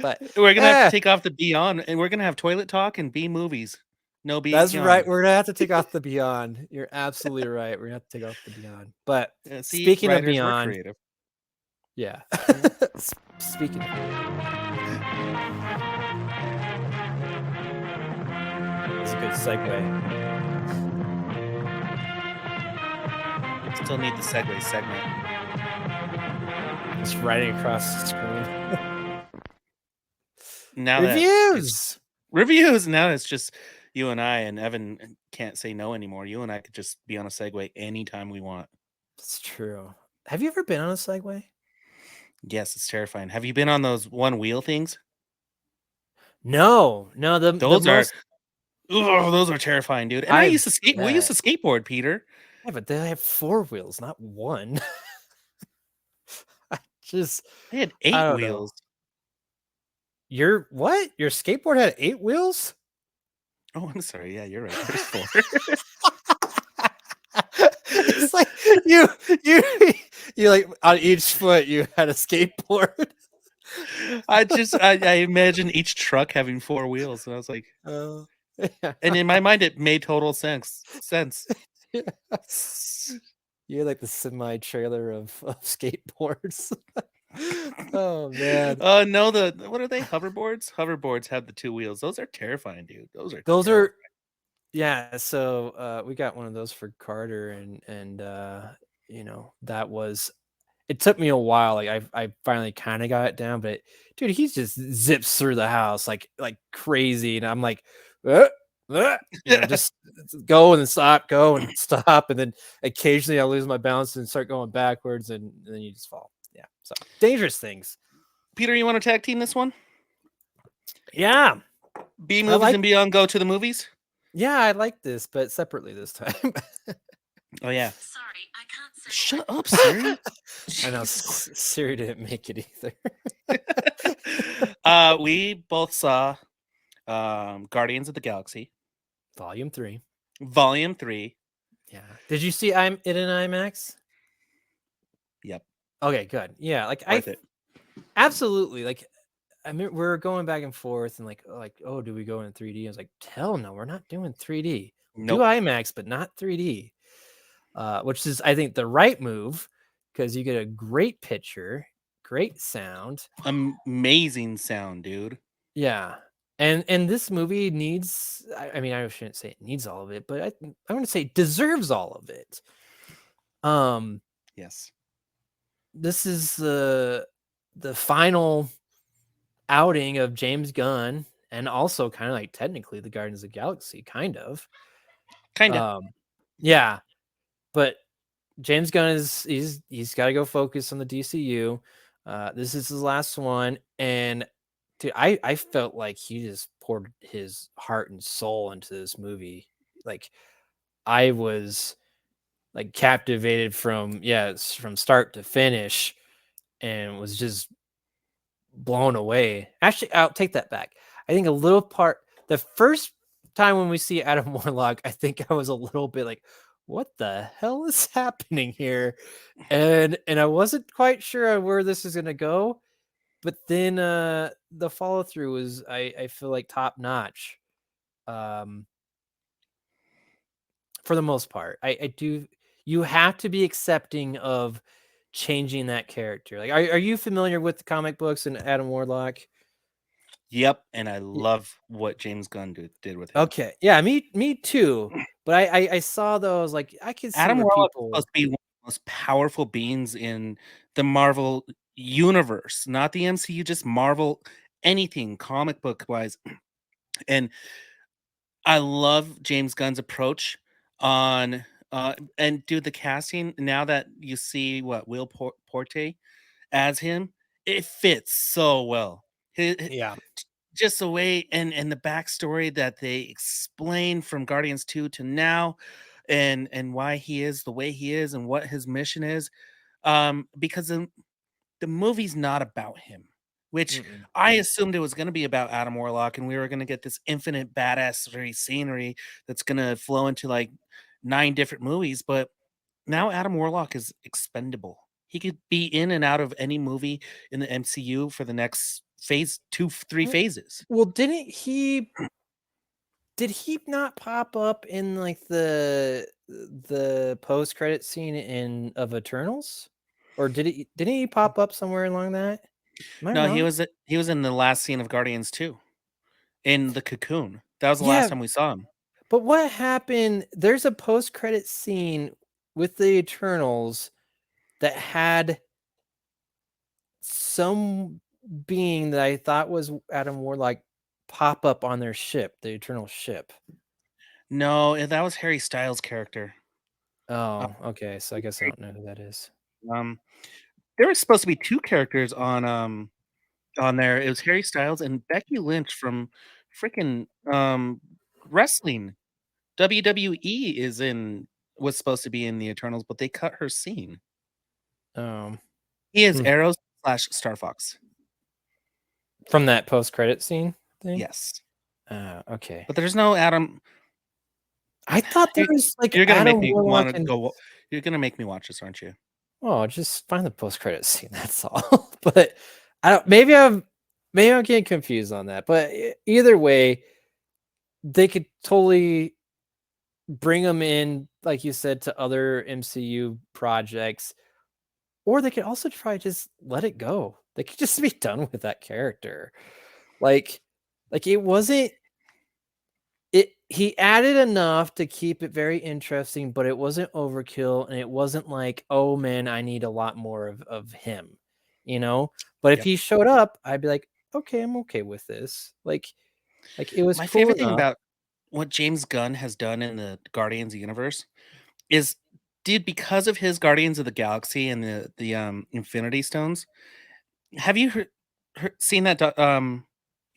but We're gonna have to take off the Beyond, and we're gonna have toilet talk and B movies. No Beyond. That's right. We're gonna have to take off the Beyond. You're absolutely right. We're gonna have to take off the Beyond. But speaking of Beyond, creative. yeah. Speaking of a good segue. Still need the segue segment. It's riding across the screen. Now that Reviews. reviews. Now it's just you and I, and Evan can't say no anymore. You and I could just be on a segue anytime we want. It's true. Have you ever been on a Segway? Yes, it's terrifying. Have you been on those one wheel things? No. Those those are terrifying, dude. And I used to skate. We used to skateboard, Peter. Yeah, but they have 4 wheels, not 1. They had 8 wheels. Your skateboard had 8 wheels? Oh, I'm sorry. Yeah, you're right. There's 4. It's like you like on each foot you had a skateboard. I imagine each truck having 4 wheels, and I was like, Yeah. and in my mind, it made total sense. You're like the semi trailer of skateboards. Oh man. No, what are they? Hoverboards? Hoverboards have the 2 wheels. Those are terrifying, dude. Those are yeah, so we got one of those for Carter, and that was, it took me a while. Like I finally kind of got it down, but dude, he just zips through the house like crazy, and I'm like, just go and then stop, go and stop, and then occasionally I lose my balance and start going backwards, and then you just fall. Yeah, so dangerous things. Peter, you want to tag team this one? Yeah, B movies and beyond. Go to the movies. Yeah, I like this, but separately this time. Oh yeah. Sorry, I can't say. Shut up, Siri. I know Siri didn't make it either. We both saw Guardians of the Galaxy Volume 3. Volume 3. Yeah. Did you see it in IMAX? Yep. Okay, good. Yeah, like Worth it. Absolutely. Like, I mean, we're going back and forth, and like, oh, do we go in 3D? I was like, hell no, we're not doing 3D. Nope. Do IMAX, but not 3D. Which is, I think, the right move, because you get a great picture, great sound, amazing sound, dude. Yeah, and this movie needs. I mean, I shouldn't say it needs all of it, but I'm going to say it deserves all of it. Yes. This is the final outing of James Gunn, and also kind of like technically the Guardians of the Galaxy, kind of. Yeah, but James Gunn he's got to go focus on the DCU. This is his last one, and dude, I felt like he just poured his heart and soul into this movie. Like, I was like captivated from start to finish, and was just blown away. Actually, I'll take that back. I think the first time when we see Adam Warlock, I think I was a little bit like, what the hell is happening here? And I wasn't quite sure where this is gonna go. But then the follow through was, I feel like, top notch. For the most part, I do. You have to be accepting of changing that character. Like, are you familiar with the comic books and Adam Warlock? Yep, and I love what James Gunn did with him. Okay, yeah, me too. But I saw those, like, I can see Adam where Warlock people is supposed to be one of the most powerful beings in the Marvel universe, not the MCU, just Marvel, anything comic book wise. And I love James Gunn's approach on and do the casting. Now that you see what Will Porte as him, it fits so well. Yeah. Just the way and the backstory that they explain from Guardians 2 to now, and why he is the way he is and what his mission is. Because the movie's not about him, which I assumed it was going to be about Adam Warlock, and we were going to get this infinite badassery scenery that's going to flow into like 9 different movies. But now Adam Warlock is expendable. He could be in and out of any movie in the MCU for the next phase, 2-3 phases. Well, did he not pop up in like the post credit scene of Eternals? Or didn't he pop up somewhere along that? No, wrong? he was in the last scene of Guardians 2 in the cocoon. That was the last time we saw him. But what happened? There's a post-credit scene with the Eternals that had some being that I thought was Adam Warlock pop up on their ship, the Eternal ship. No, that was Harry Styles' character. Oh, okay. So I guess I don't know who that is. Um, there was supposed to be 2 characters on there. It was Harry Styles and Becky Lynch from freaking wrestling. WWE was supposed to be in the Eternals, but they cut her scene. He is Hmm. Arrow / Star Fox. From that post-credit scene thing? Yes. Okay. But there's no Adam. I thought there was like You're gonna make Adam me Warlock want to and go. You're gonna make me watch this, aren't you? oh, just find the post-credit scene. That's all. But I don't. Maybe I'm getting confused on that. But either way, they could totally bring them in, like you said, to other MCU projects, or they could also try just let it go. They could just be done with that character. Like it wasn't. He added enough to keep it very interesting, but it wasn't overkill, and it wasn't like, oh man, I need a lot more of him, you know. But if Yep. he showed up, I'd be like, okay, I'm okay with this. Like it was My cool favorite thing enough. about what James Gunn has done in the Guardians universe is, dude, because of his Guardians of the Galaxy and the Infinity Stones. Have you seen that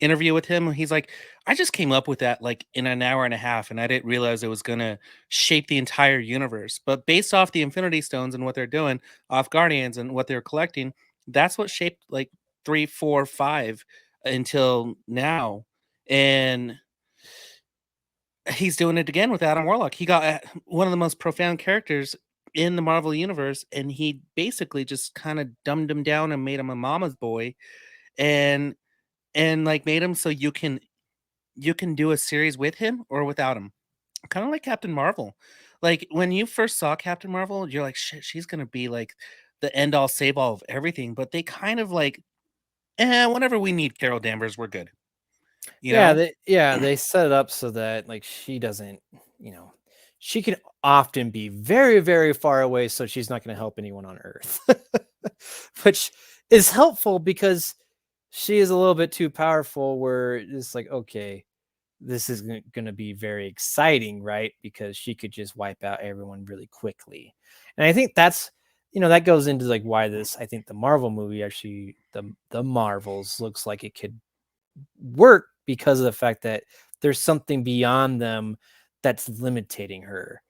interview with him? He's like, I just came up with that like in an hour and a half, and I didn't realize it was gonna shape the entire universe. But based off the Infinity Stones and what they're doing, off Guardians and what they're collecting, that's what shaped like 3, 4, 5 until now. And he's doing it again with Adam Warlock. He got one of the most profound characters in the Marvel universe, and he basically just kind of dumbed him down and made him a mama's boy, and like made him so you can do a series with him or without him. Kind of like Captain Marvel. Like when you first saw Captain Marvel, you're like, shit, she's gonna be like the end all save all of everything. But they kind of like, whenever we need Carol Danvers, we're good. You know? They set it up so that like she doesn't, she can often be very, very far away, so she's not going to help anyone on Earth, which is helpful because she is a little bit too powerful. Where it's like, okay, this is going to be very exciting, right? Because she could just wipe out everyone really quickly, and I think that's that goes into like why this. I think the Marvel movie actually the Marvels looks like it could work because of the fact that there's something beyond them that's limiting her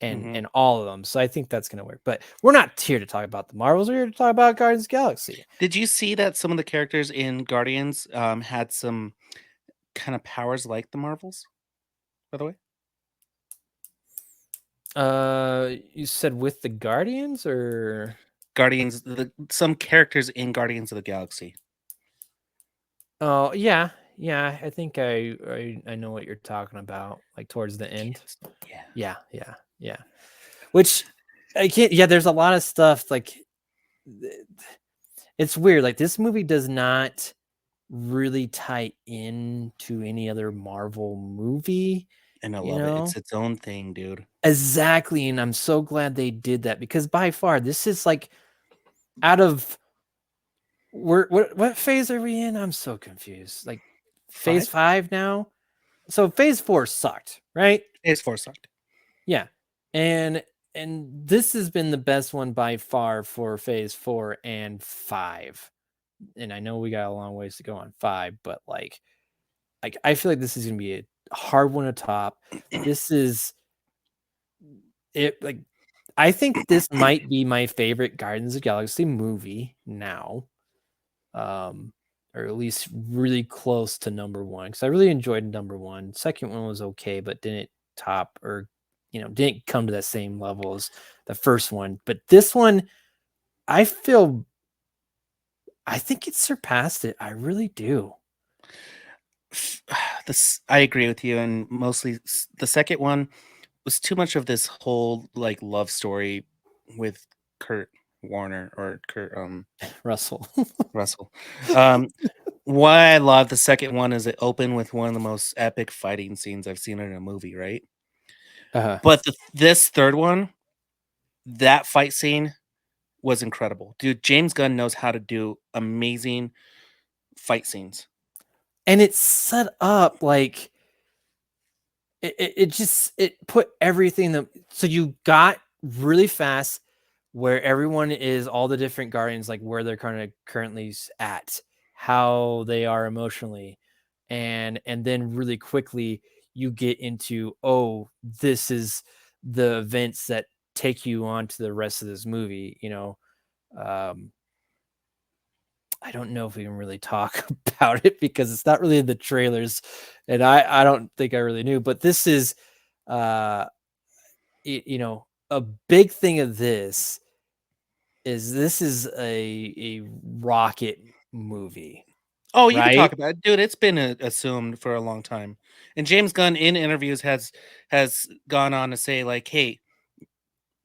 and all of them. So I think that's going to work. But we're not here to talk about the Marvels. We're here to talk about Guardians of the Galaxy. Did you see that some of the characters in Guardians had some kind of powers like the Marvels, by the way? You said with the Guardians or Guardians, some characters in Guardians of the Galaxy. oh yeah. I think I know what you're talking about, like towards the end. Yeah. Which I can't. Yeah, there's a lot of stuff like it's weird. Like this movie does not really tie into any other Marvel movie. And I love it. It's its own thing, dude. Exactly, and I'm so glad they did that because by far this is like out of what phase are we in? I'm so confused. Like phase 5 now. So phase 4 sucked, right? Phase 4 sucked. Yeah. And this has been the best one by far for phase 4 and 5. And I know we got a long ways to go on 5, but like I feel like this is gonna be a hard one to top. This is it. Like I think this might be my favorite Guardians of the Galaxy movie now, or at least really close to number one because I really enjoyed number one. Second one was okay, but didn't top or didn't come to that same level as the first one. But this one, I think it surpassed it. I really do. I agree with you, and mostly the second one was too much of this whole like love story with Kurt Warner or Kurt Russell. Russell. What I love the second one is it opened with one of the most epic fighting scenes I've seen in a movie, right? Uh-huh. But this third one, that fight scene was incredible. Dude, James Gunn knows how to do amazing fight scenes. And it's set up like it just it put everything that so you got really fast where everyone is all the different guardians, like where they're kind of currently at, how they are emotionally, and then really quickly you get into, oh, this is the events that take you on to the rest of this movie, um I don't know if we can really talk about it because it's not really in the trailers, and I don't think I really knew, but this is, uh, a big thing of this is a rocket movie, Oh, you could right? talk about it. Dude, it's been assumed for a long time. And James Gunn in interviews has gone on to say like, "Hey,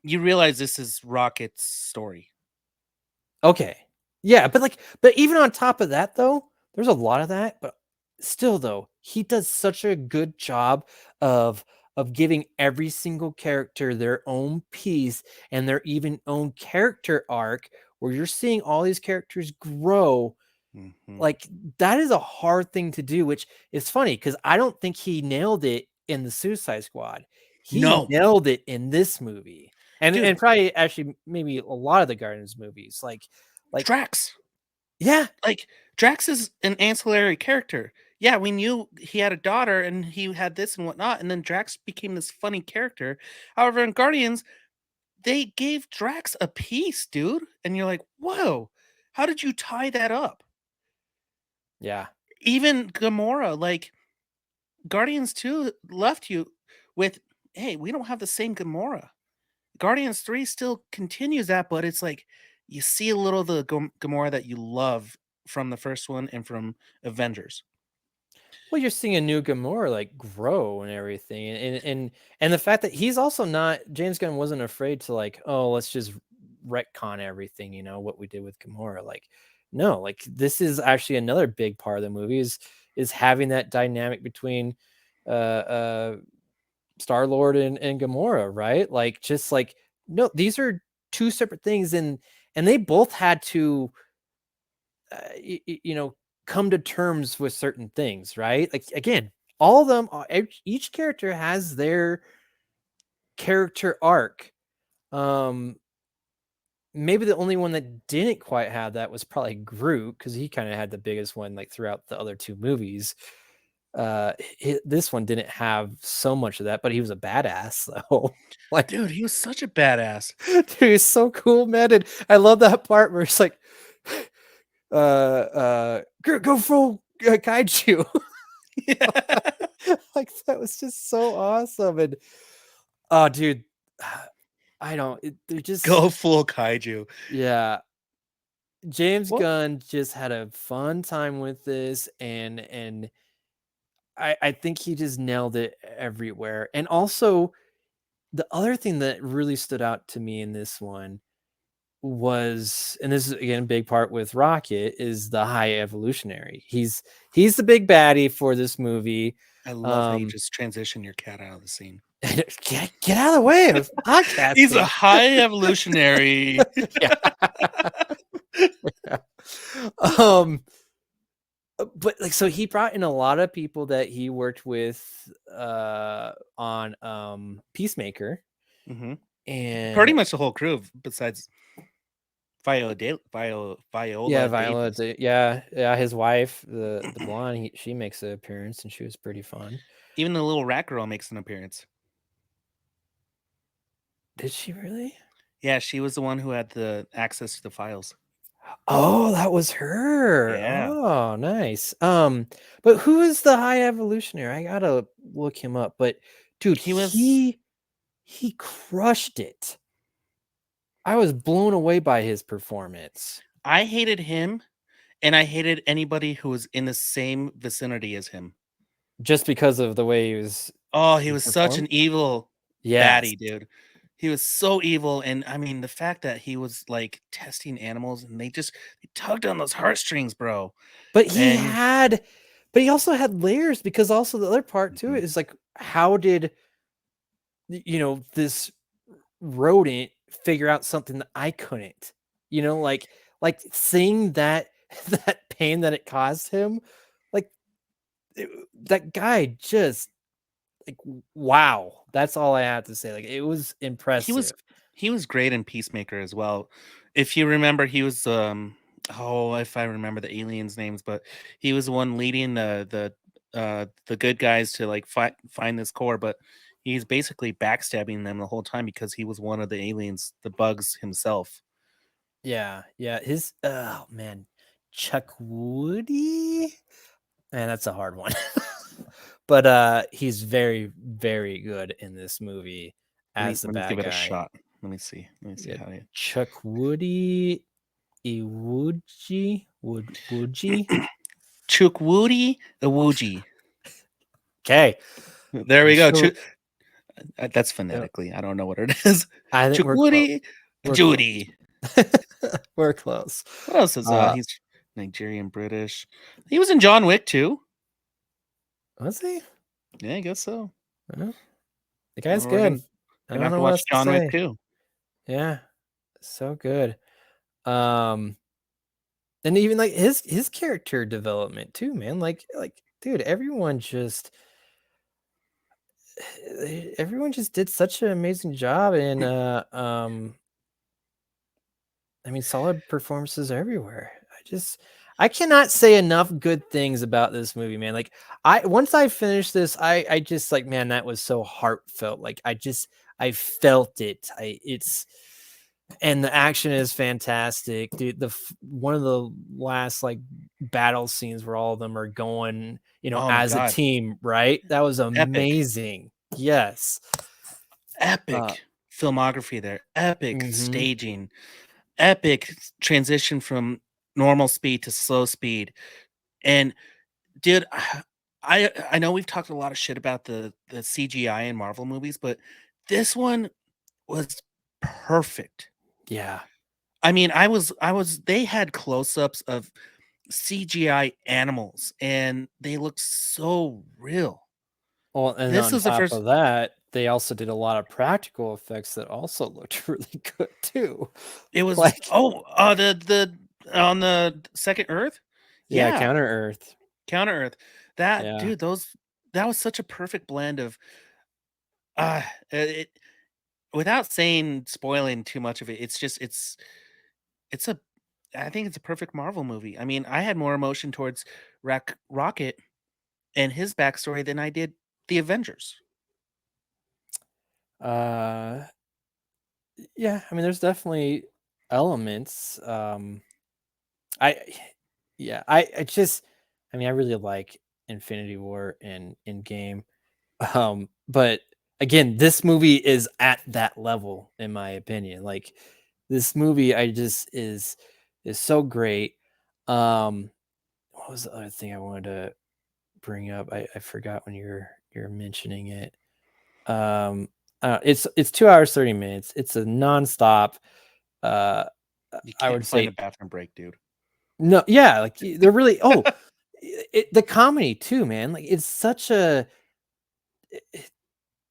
you realize this is Rocket's story." Okay. Yeah, but even on top of that though, there's a lot of that, but still though, he does such a good job of giving every single character their own piece and their even own character arc where you're seeing all these characters grow. Mhm. Like that is a hard thing to do, which is funny because I don't think he nailed it in the Suicide Squad. He No. nailed it in this movie. Dude, And probably actually maybe a lot of the Guardians movies. Like Drax. yeah, Like Drax is an ancillary character. Yeah, we knew he had a daughter and he had this and whatnot, and then Drax became this funny character. However, in Guardians, they gave Drax a piece, dude, and you're like, "Whoa, how did you tie that up?" yeah. Even Gamora, like Guardians 2 left you with, "Hey, we don't have the same Gamora." Guardians 3 still continues that, but it's like you see a little of the Gamora that you love from the first one and from Avengers. Well, you're seeing a new Gamora like grow and everything, and the fact that he's also not James Gunn wasn't afraid to like, oh, let's just retcon everything, what we did with Gamora. Like, no, like this is actually another big part of the movie is having that dynamic between uh Star Lord and Gamora, right? Like, just like no, these are two separate things, and they both had to come to terms with certain things, right? Like again, all of them, each character has their character arc. Um, Maybe the only one that didn't quite have that was probably Groot because he kind of had the biggest one like throughout the other two movies. This one didn't have so much of that, but he was a badass though. Like, Dude, he was such a badass. dude, he's so cool, man. And I love that part where it's like, go full kaiju. Yeah. Like that was just so awesome. And oh, dude, I don't. They're just Go full kaiju. yeah. James Well, Gunn just had a fun time with this, and I think he just nailed it everywhere. And also, the other thing that really stood out to me in this one was, and this is again a big part with Rocket, is the High Evolutionary. He's the big baddie for this movie. I love how you Um, just transition your cat out of the scene. get out of the way of He's a podcasting. high evolutionary. Yeah. um but like so he brought in a lot of people that he worked with on Peacemaker Hmm. Pretty and much the whole crew, besides Viola yeah, Viola, Davis. yeah, his wife, the blonde, she makes an appearance and she was pretty fun. Even the little rat girl makes an appearance. Did she really? Yeah, she was the one who had the access to the files. Oh, that was her. Yeah. Oh, nice. But who is the High Evolutionary? I gotta look him up. But dude, He was he crushed it. I was blown away by his performance. I hated him and I hated anybody who was in the same vicinity as him. Just because of the way Oh, he he was such performed? an evil Yes. baddie, dude. He was so evil, and I mean, the fact that he was, like, testing animals, and they tugged on those heartstrings, bro, But and he also had layers, because also the other part to Mhm. it is like, how did this rodent figure out something that I couldn't? Like seeing that that pain that it caused him, like that guy just like wow. That's all I have to say. Like it was he was impressive. he was great in Peacemaker as well. If you remember, he was, oh, if I remember the aliens' names, but he was the one leading the good guys to, like, find this core, but he's basically backstabbing them the whole time because he was one of the aliens, the bugs himself. Yeah, yeah. His oh man, Chuck Woody. Man, that's a hard one. But he's very, very good in this movie as the Let me give bad it a guy. shot. Let me see Yeah, how you Chuck Woody Iwuji. Chukwudi Iwuji. Okay. There I'm we go. sure That's phonetically. I don't know what it is. I think we're close. Chukwudi We're close. Judy. We're close. What else is Uh, he's Nigerian British. He was in John Wick too. was he? Yeah, I guess so. Well, the guy's We're good. I gonna don't have to know what watch else to John Wick say. too. Yeah, so good. Um, and even like his character development too, man. Like, dude, everyone just did such an amazing job, and I mean, solid performances everywhere. I cannot say enough good things about this movie, man. Like once I finished this, I just like, man, that was so heartfelt. Like I felt it. And the action is fantastic, dude. One of the last like battle scenes where all of them are going, Oh my as a god. team, right? That was Epic. amazing. Yes. Uh, Epic filmography there. Epic mhm. staging. Epic transition from normal speed to slow speed. And dude, I know we've talked a lot of shit about the CGI in Marvel movies, but this one was perfect. Yeah. I mean, I was they had close-ups of CGI animals and they look so real. Well, and This on was the top first of that, they also did a lot of practical effects that also looked really good too. it was Like, oh, the on the second Earth? yeah, Yeah, Counter Earth. Counter Earth. That Yeah. dude, that was such a perfect blend of it without saying spoiling too much of it. It's just it's a I think it's a perfect Marvel movie. I mean, I had more emotion towards Rocket and his backstory than I did the Avengers. Uh yeah, I mean there's definitely elements. I yeah, I just I mean I really like Infinity War and in game. But again, this movie is at that level in my opinion. Like this movie I just is so great. Um what was the other thing I wanted to bring up? I forgot when you're mentioning it. It's 2 hours 30 minutes. It's a nonstop. Uh, You I can't would find a say bathroom break, dude. no. Yeah, like they're really. Oh, the comedy too, man. Like it's such a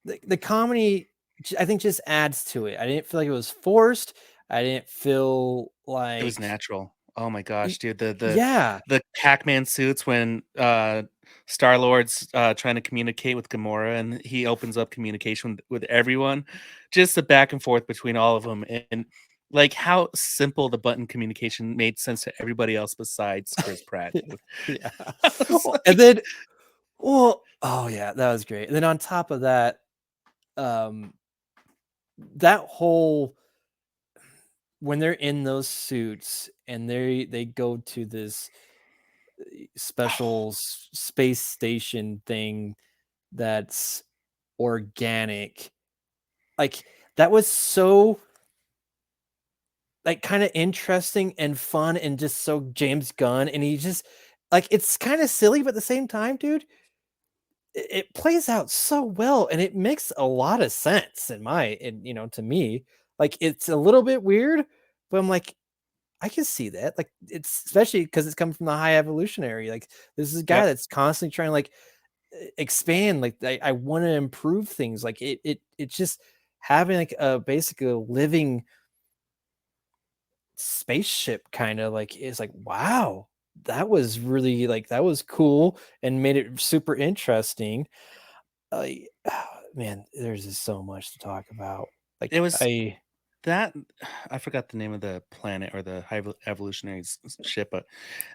the comedy. I think just adds to it. I didn't feel like it was forced. I didn't feel It was like natural. Oh my gosh, dude, yeah. the Pac-Man suits when, Star-Lord's, trying to communicate with Gamora and he opens up communication with everyone, just the back and forth between all of them, and, like, how simple the button communication made sense to everybody else besides Chris Pratt, dude. Yeah. I was Well, and like then oh yeah, that was great. And then on top of that, um, that whole when they're in those suits and they go to this special space station thing that's organic, like that was so like kind of interesting and fun and just so James Gunn, and he just like it's kind of silly but at the same time, dude, it plays out so well, and it makes a lot of sense to me. Like, it's a little bit weird, but I'm like, I can see that. Like, it's especially because it's coming from the high evolutionary. Like, this is a guy Yep. that's constantly trying to like expand. Like, I want to improve things. Like, it's just having like a basically a living spaceship kind of like is like, wow, that was really like that was cool and made it super interesting. uh, Man, there's just so much to talk about. It Like, was I that I forgot the name of the planet or the high evolutionary ship, but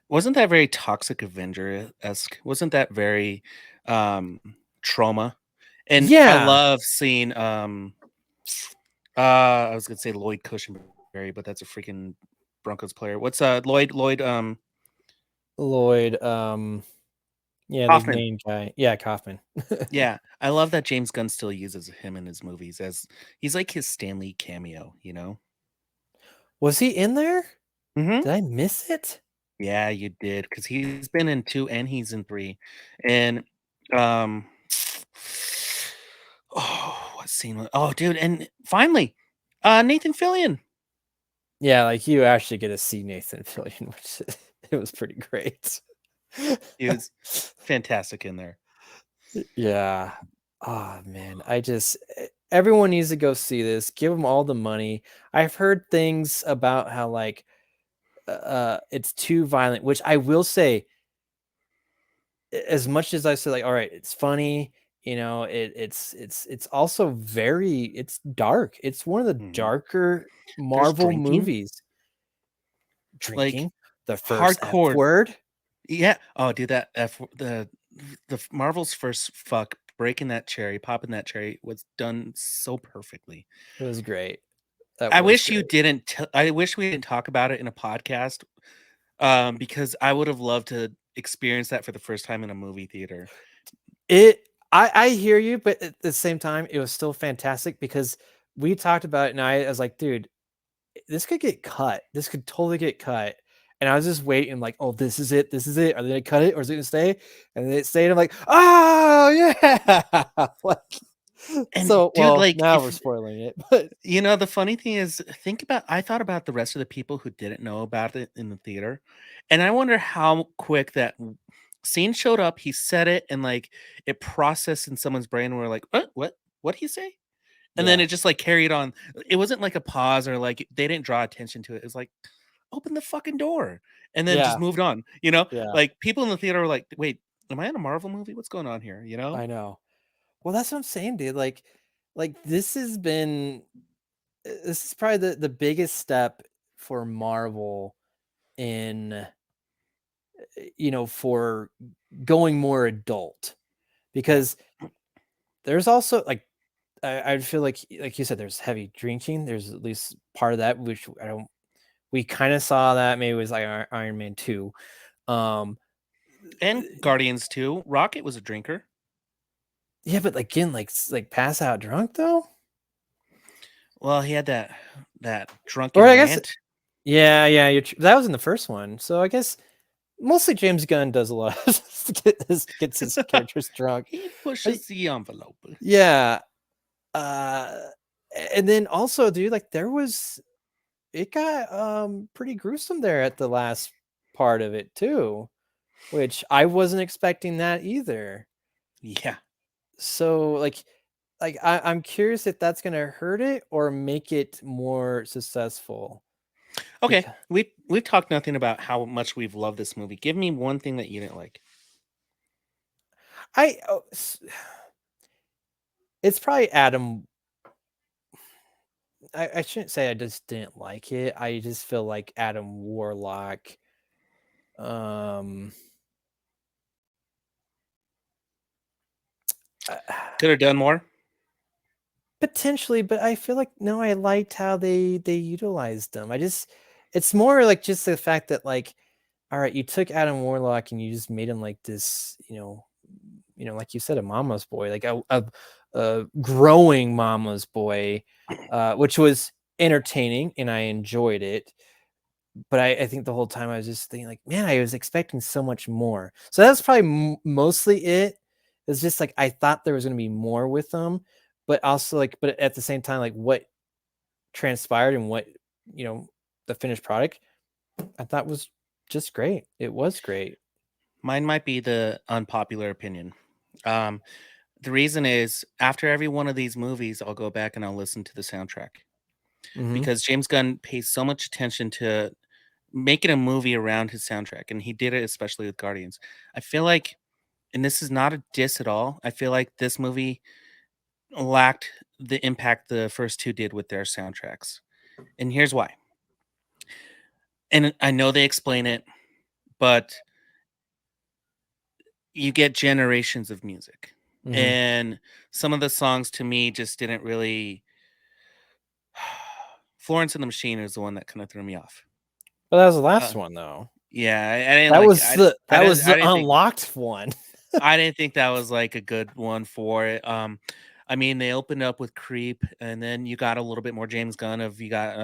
wasn't that very Toxic Avenger esque? Wasn't that very um, trauma? And I yeah, love seeing I was gonna say Lloyd Cushenberry, but that's a freaking Broncos player. What's Lloyd Lloyd, yeah, the Kaufman? main guy, yeah, Kaufman. Yeah, I love that James Gunn still uses him in his movies as he's like his Stanley cameo, you know? Was he in there? Hmm. Did I miss it? Yeah, you did because he's been in 2 and he's in 3. And um oh, what scene oh dude, and finally, Nathan Fillion. Yeah, like you actually get to see Nathan Fillion, which it was pretty great. He was fantastic in there. Yeah. Oh man, everyone needs to go see this. Give them all the money. I've heard things about how like it's too violent, which I will say, as much as I say like, all right, it's funny, it's also it's dark. It's one of the Mhm. darker There's Marvel drinking, movies. like, Drinking, the first F hardcore. word. Yeah. Oh, dude, that Marvel's first fuck, breaking that cherry, popping that cherry was done so perfectly. It was great. That I was wish you great. didn't I wish we didn't talk about it in a podcast, because I would have loved to experience that for the first time in a movie theater. I hear you, but at the same time, it was still fantastic because we talked about it, and I was like, dude, this could get cut. This could totally get cut. And I was just waiting, like, oh, this is it. This is it. Are they gonna cut it or is it gonna stay? And then it stayed. I'm like, oh yeah. Like, And so dude, well, like now we're if spoiling it, but the funny thing is, I thought about the rest of the people who didn't know about it in the theater, and I wonder how quick that scene showed up. He said it, and like it processed in someone's brain. And we're like, what he say? And then yeah, it just like carried on. It wasn't like a pause or like they didn't draw attention to it. It was like, open the fucking door, and then just yeah, moved on. You know, yeah. like people in the theater were like, wait, am I in a Marvel movie? What's going on here? You know? I know. Well, that's what I'm saying, dude. Like this is probably the biggest step for Marvel in for going more adult, Yeah. because there's also like I feel like you said, there's heavy drinking. There's at least part of that, which I don't we kind of saw that maybe it was like Iron Man 2. Um And Guardians 2, Rocket was a drinker. yeah, but again, like pass out drunk though? Well, he had that Or drunken I guess rant. yeah, that was in the first one. So I guess mostly James Gunn does a lot gets his characters drunk. He I- pushes the envelope. yeah. Uh and then also, dude, like it got pretty gruesome there at the last part of it too, which I wasn't expecting that either. Yeah. So I'm curious if that's gonna hurt it or make it more successful. Okay. Because We've talked nothing about how much we've loved this movie. Give me one thing that you didn't like. I oh, it's probably Adam. I shouldn't say I just didn't like it. I just feel like Adam Warlock. Um, Could have done more. Potentially, but I feel like no, I liked how they utilized them. It's more like just the fact that like, all right, you took Adam Warlock and you just made him like this, like you said, a mama's boy, like a growing mama's boy, which was entertaining and I enjoyed it. But I think the whole time I was just thinking like, man, I was expecting so much more. So that's probably mostly it. It's just like I thought there was going to be more with them, but also like, but at the same time, like what transpired and what the finished product, I thought was just great. It was great. Mine might be the unpopular opinion. Um, the reason is after every one of these movies, I'll go back and I'll listen to the soundtrack Mm-hmm. because James Gunn pays so much attention to making a movie around his soundtrack, and he did it especially with Guardians. I feel like, and this is not a diss at all, I feel like this movie lacked the impact the first two did with their soundtracks. And here's why. And I know they explain it, but you get generations of music. Mm-hmm. And some of the songs to me just didn't really. Florence and the Machine is the one that kind of threw me off. But that was the last Uh, one, though. yeah, I didn't That like. was the I the didn't think. unlocked one. I didn't think that was like a good one for it. I mean, they opened up with Creep, and then you got a little bit more James Gunn of you got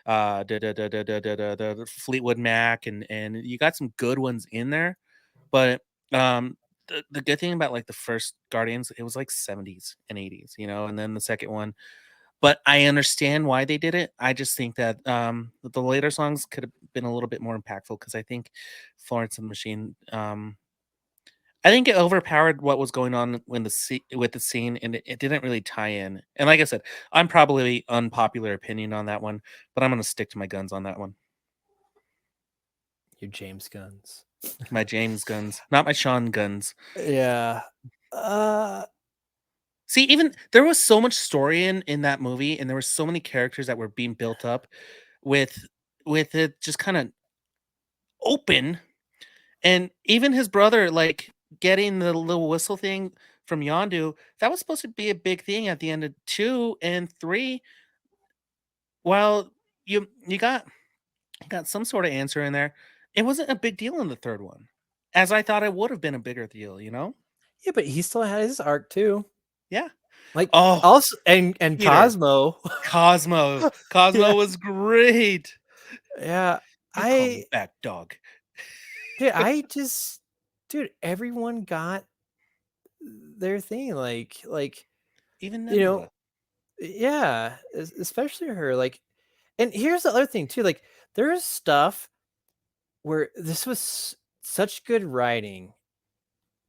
the Fleetwood Mac, and you got some good ones in there. But the good thing about like the first Guardians, it was like 70s and 80s, and then the second one. But I understand why they did it. I just think that the later songs could have been a little bit more impactful because I think Florence and the Machine. I think it overpowered what was going on when with the scene, and it didn't really tie in. And like I said, I'm probably unpopular opinion on that one, but I'm going to stick to my guns on that one. Your James Guns. My James Guns, not my Sean Guns. Yeah. See, even there was so much story in that movie, and there were so many characters that were being built up with it just kind of open. And even his brother, like getting the little whistle thing from Yondu, that was supposed to be a big thing at the end of 2 and 3. Well, you got some sort of answer in there. It wasn't a big deal in the third one, as I thought it would have been a bigger deal. Yeah, but he still had his arc too. Yeah. Like Oh, also and Peter. Cosmo. Cosmo Yeah. was great. Yeah, You call me back, dog. dude, everyone got their thing. Like Even you know, Nebula. yeah, especially her. Like, and here's the other thing too. Like, there's stuff where this was such good writing.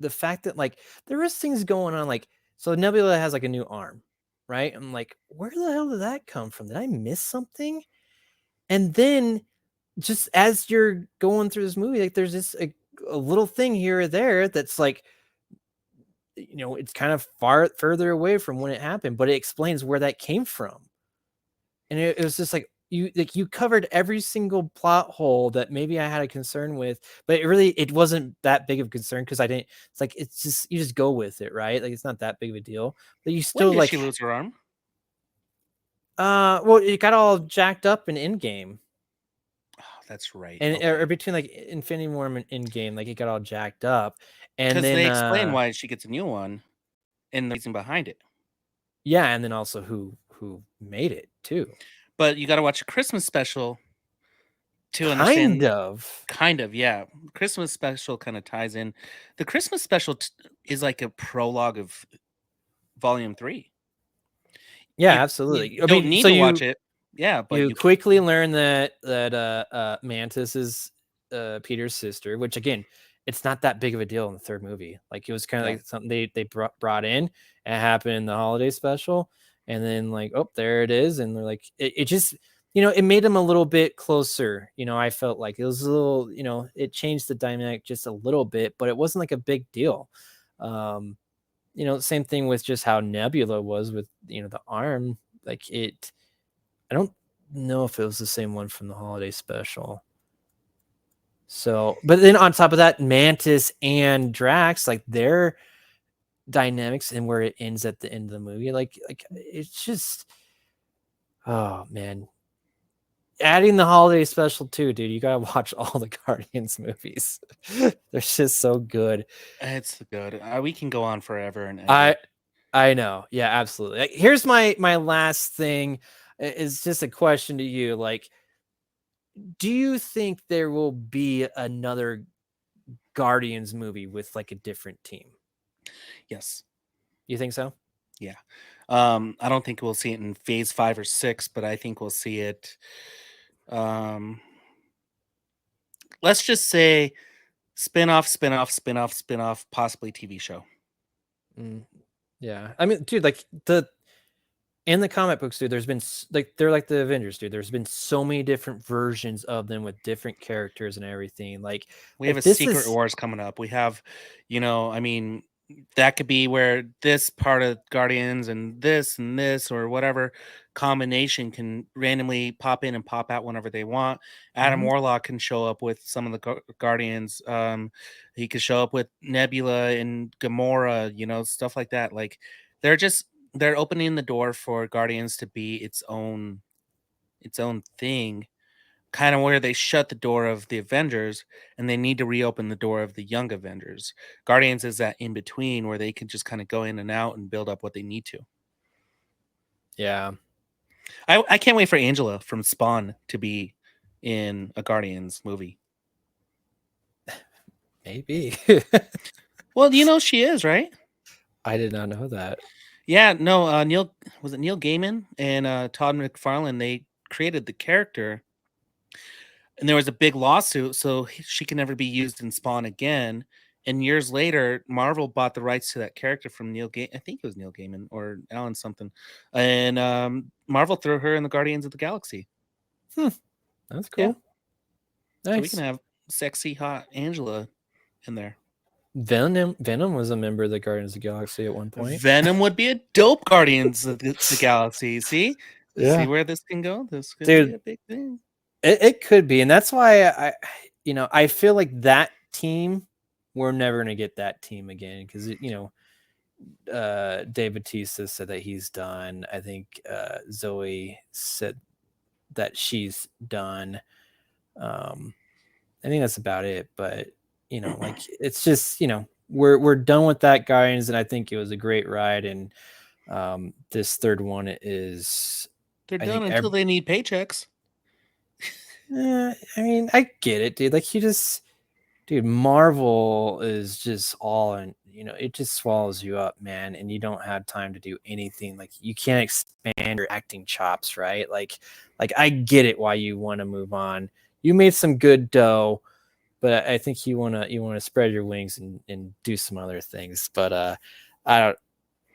The fact that like there was things going on, like so Nebula has like a new arm, right? I'm like, where the hell did that come from? Did I miss something? And then just as you're going through this movie, like there's this a little thing here or there that's like, it's kind of further away from when it happened, but it explains where that came from. And it was just like you covered every single plot hole that maybe I had a concern with, but it wasn't that big of a concern because I didn't. It's like it's just you just go with it, right? Like it's not that big of a deal, but you When still did like she lose her arm? well, it got all jacked up in Endgame. Oh, that's right. And Okay. or between like Infinity War and Endgame, like it got all jacked up, and Because then they explain why she gets a new one and the reason behind it. yeah, and then also who made it too. But you got to watch a Christmas special to understand. Kind of, yeah. Christmas special kind of ties in. The Christmas special is like a prologue of Volume 3. Yeah, You absolutely. I don't mean, need so to watch it. Yeah, but you you can. quickly learn that Mantis is Peter's sister, which again, it's not that big of a deal in the third movie. Like it was kind of Yeah. like something they brought in. And it happened in the holiday special, and then like, oh, there it is, and they're like, it just it made them a little bit closer. I felt like it was a little, it changed the dynamic just a little bit, but it wasn't like a big deal. Same thing with just how Nebula was with the arm, like it. I don't know if it was the same one from the holiday special. So, but then on top of that, Mantis and Drax, like their dynamics and where it ends at the end of the movie, like it's just, oh man. Adding the holiday special too, dude. You gotta watch all the Guardians movies. They're just so good. It's good. We can go on forever and ever. I know. Yeah, absolutely. Like, here's my last thing. Is just a question to you. Like, do you think there will be another Guardians movie with like a different team? Yes. You think so? Yeah. I don't think we'll see it in phase 5 or 6, but I think we'll see it. Let's just say spin-off, spin-off, spin-off, spin-off, possibly TV show. Yeah. I mean, dude, like in the comic books, dude, there's been they're like the Avengers, dude. There's been so many different versions of them with different characters and everything. We have a this Secret is Wars coming up. We have, I mean, that could be where this part of Guardians and this or whatever combination can randomly pop in and pop out whenever they want. Adam Mhm. Warlock can show up with some of the Guardians. He could show up with Nebula and Gamora, stuff like that. Like they're opening the door for Guardians to be its own thing, kind of where they shut the door of the Avengers and they need to reopen the door of the young Avengers. Guardians is that in between where they can just kind of go in and out and build up what they need to. yeah. I can't wait for Angela from Spawn to be in a Guardians movie. Maybe. Well, she is, right? I did not know that. Yeah, no, Neil Gaiman and Todd McFarlane, they created the character. And there was a big lawsuit, so she can never be used in Spawn again. And years later, Marvel bought the rights to that character from Neil Gaiman. I think it was Neil Gaiman or Alan something. And Marvel threw her in the Guardians of the Galaxy. That's cool. Yeah. Nice. So we can have sexy, hot Angela in there. Venom was a member of the Guardians of the Galaxy at one point. Venom would be a dope Guardians of the Galaxy. See? Yeah. See where this can go? This could Dude, be a big thing. It could be, and that's why I feel like that team, we're never gonna get that team again because Dave Bautista said that he's done. I think Zoe said that she's done. I think that's about it. But it's just we're done with that, Guardians, and I think it was a great ride. And this third one is They're done until they need paychecks. I mean, I get it, dude. Like dude, Marvel is just all in, it just swallows you up, man. And you don't have time to do anything. Like you can't expand your acting chops, right? Like I get it why you want to move on. You made some good dough, but I think you want to spread your wings and do some other things. But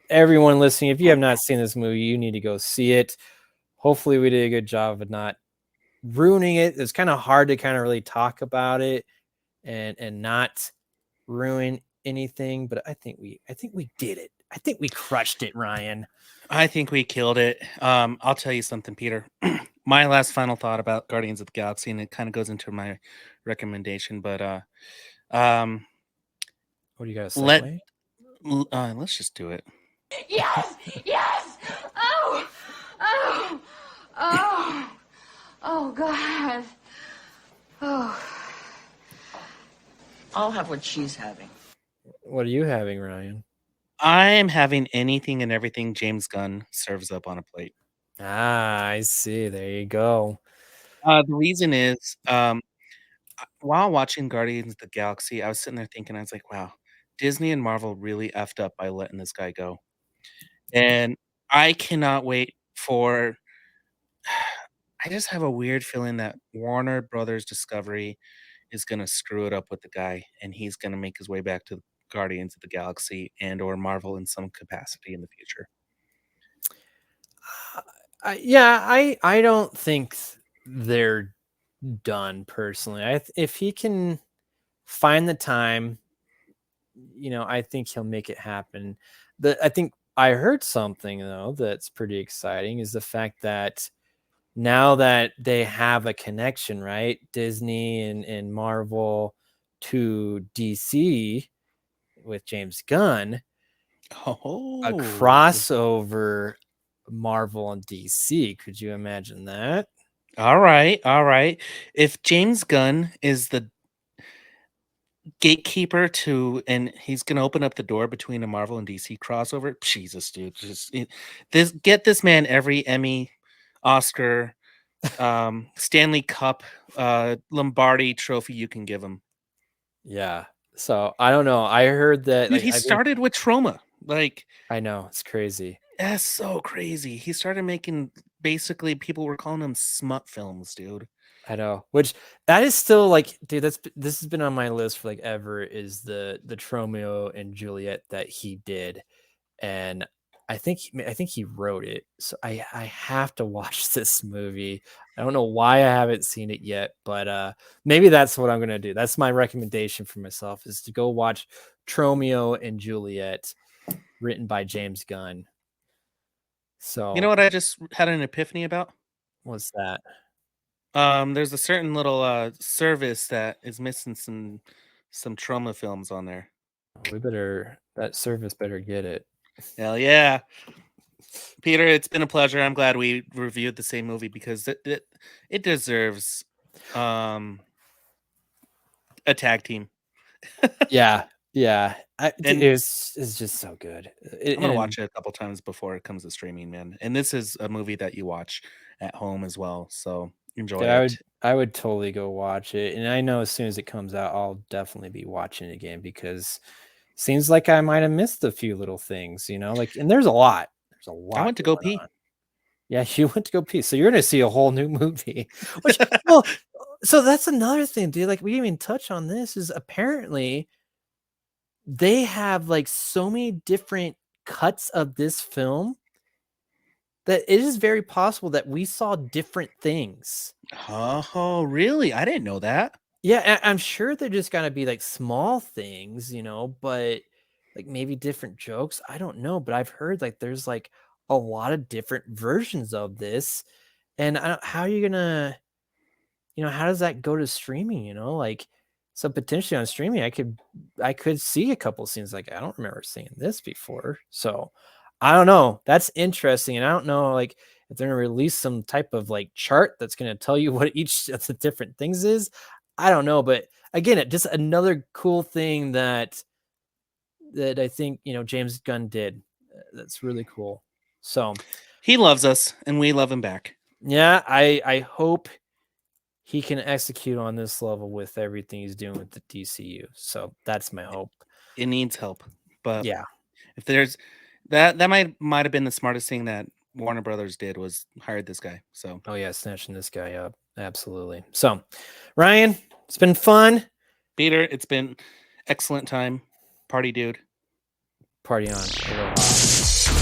everyone listening, if you have not seen this movie, you need to go see it. Hopefully we did a good job of not ruining it. It's kind of hard to kind of really talk about it and not ruin anything, but I think we did it. I think we crushed it, Ryan. I think we killed it. I'll tell you something, Peter. My last final thought about Guardians of the Galaxy, and it kind of goes into my recommendation, but what do you got to say? Let's just do it. Yes! Yes! Oh! Oh! Oh! Oh, God. Oh. I'll have what she's having. What are you having, Ryan? I am having anything and everything James Gunn serves up on a plate. Ah, I see. There you go. The reason is, while watching Guardians of the Galaxy, I was sitting there thinking, I was like, wow, Disney and Marvel really effed up by letting this guy go. And I cannot wait for... I just have a weird feeling that Warner Brothers Discovery is going to screw it up with the guy, and he's going to make his way back to Guardians of the Galaxy and or Marvel in some capacity in the future. I don't think they're done personally. If he can find the time, I think he'll make it happen. I think I heard something though that's pretty exciting is the fact that now that they have a connection, right? Disney and Marvel to DC with James Gunn, a crossover Marvel and DC. Could you imagine that? All right. If James Gunn is the gatekeeper and he's going to open up the door between a Marvel and DC crossover, Jesus, dude, get this man every Emmy, Oscar, Stanley Cup, Lombardi trophy you can give him. Yeah, So I don't know. I heard that. Dude, Like, he started with Trauma. Like, I know it's crazy. that's so crazy. He started making basically people were calling him smut films, dude. I know, which that is still like, dude. This has been on my list for like ever. Is the Romeo and Juliet that he did, and I think he wrote it. So I have to watch this movie. I don't know why I haven't seen it yet, but maybe that's what I'm gonna do. That's my recommendation for myself is to go watch Romeo and Juliet, written by James Gunn. So You know what I just had an epiphany about? what's that? There's a certain little service that is missing some Trauma films on there. That service better get it. Hell yeah. Peter, it's been a pleasure. I'm glad we reviewed the same movie because it deserves a tag team. Yeah, And it's just so good. I'm gonna watch it a couple times before it comes to streaming, man. And this is a movie that you watch at home as well, so enjoy it. I would totally go watch it, and I know as soon as it comes out, I'll definitely be watching it again because seems like I might have missed a few little things, like, and there's a lot. There's a lot. I went to go going pee. on. Yeah, you went to go pee, so you're gonna see a whole new movie. Which, well, so that's another thing, dude. Like, we didn't even touch on this. Is apparently they have like so many different cuts of this film that it is very possible that we saw different things. Oh, really? I didn't know that. Yeah, I'm sure they're just gonna be like small things, but like maybe different jokes. I don't know, but I've heard like there's like a lot of different versions of this, and how are you gonna, how does that go to streaming? Like, so potentially on streaming, I could see a couple scenes like I don't remember seeing this before, so I don't know. That's interesting, and I don't know like if they're gonna release some type of like chart that's gonna tell you what each of the different things is. I don't know, but again, it just another cool thing that I think James Gunn did. That's really cool. So He loves us, and we love him back. yeah, I hope he can execute on this level with everything he's doing with the DCU. So that's my hope. It needs help, but Yeah. if there's that might have been the smartest thing that Warner Brothers did was hired this guy. So Oh yeah, snatching this guy up. Absolutely. So, Ryan, it's been fun. Peter, it's been excellent time. Party dude. Party on. Aloha.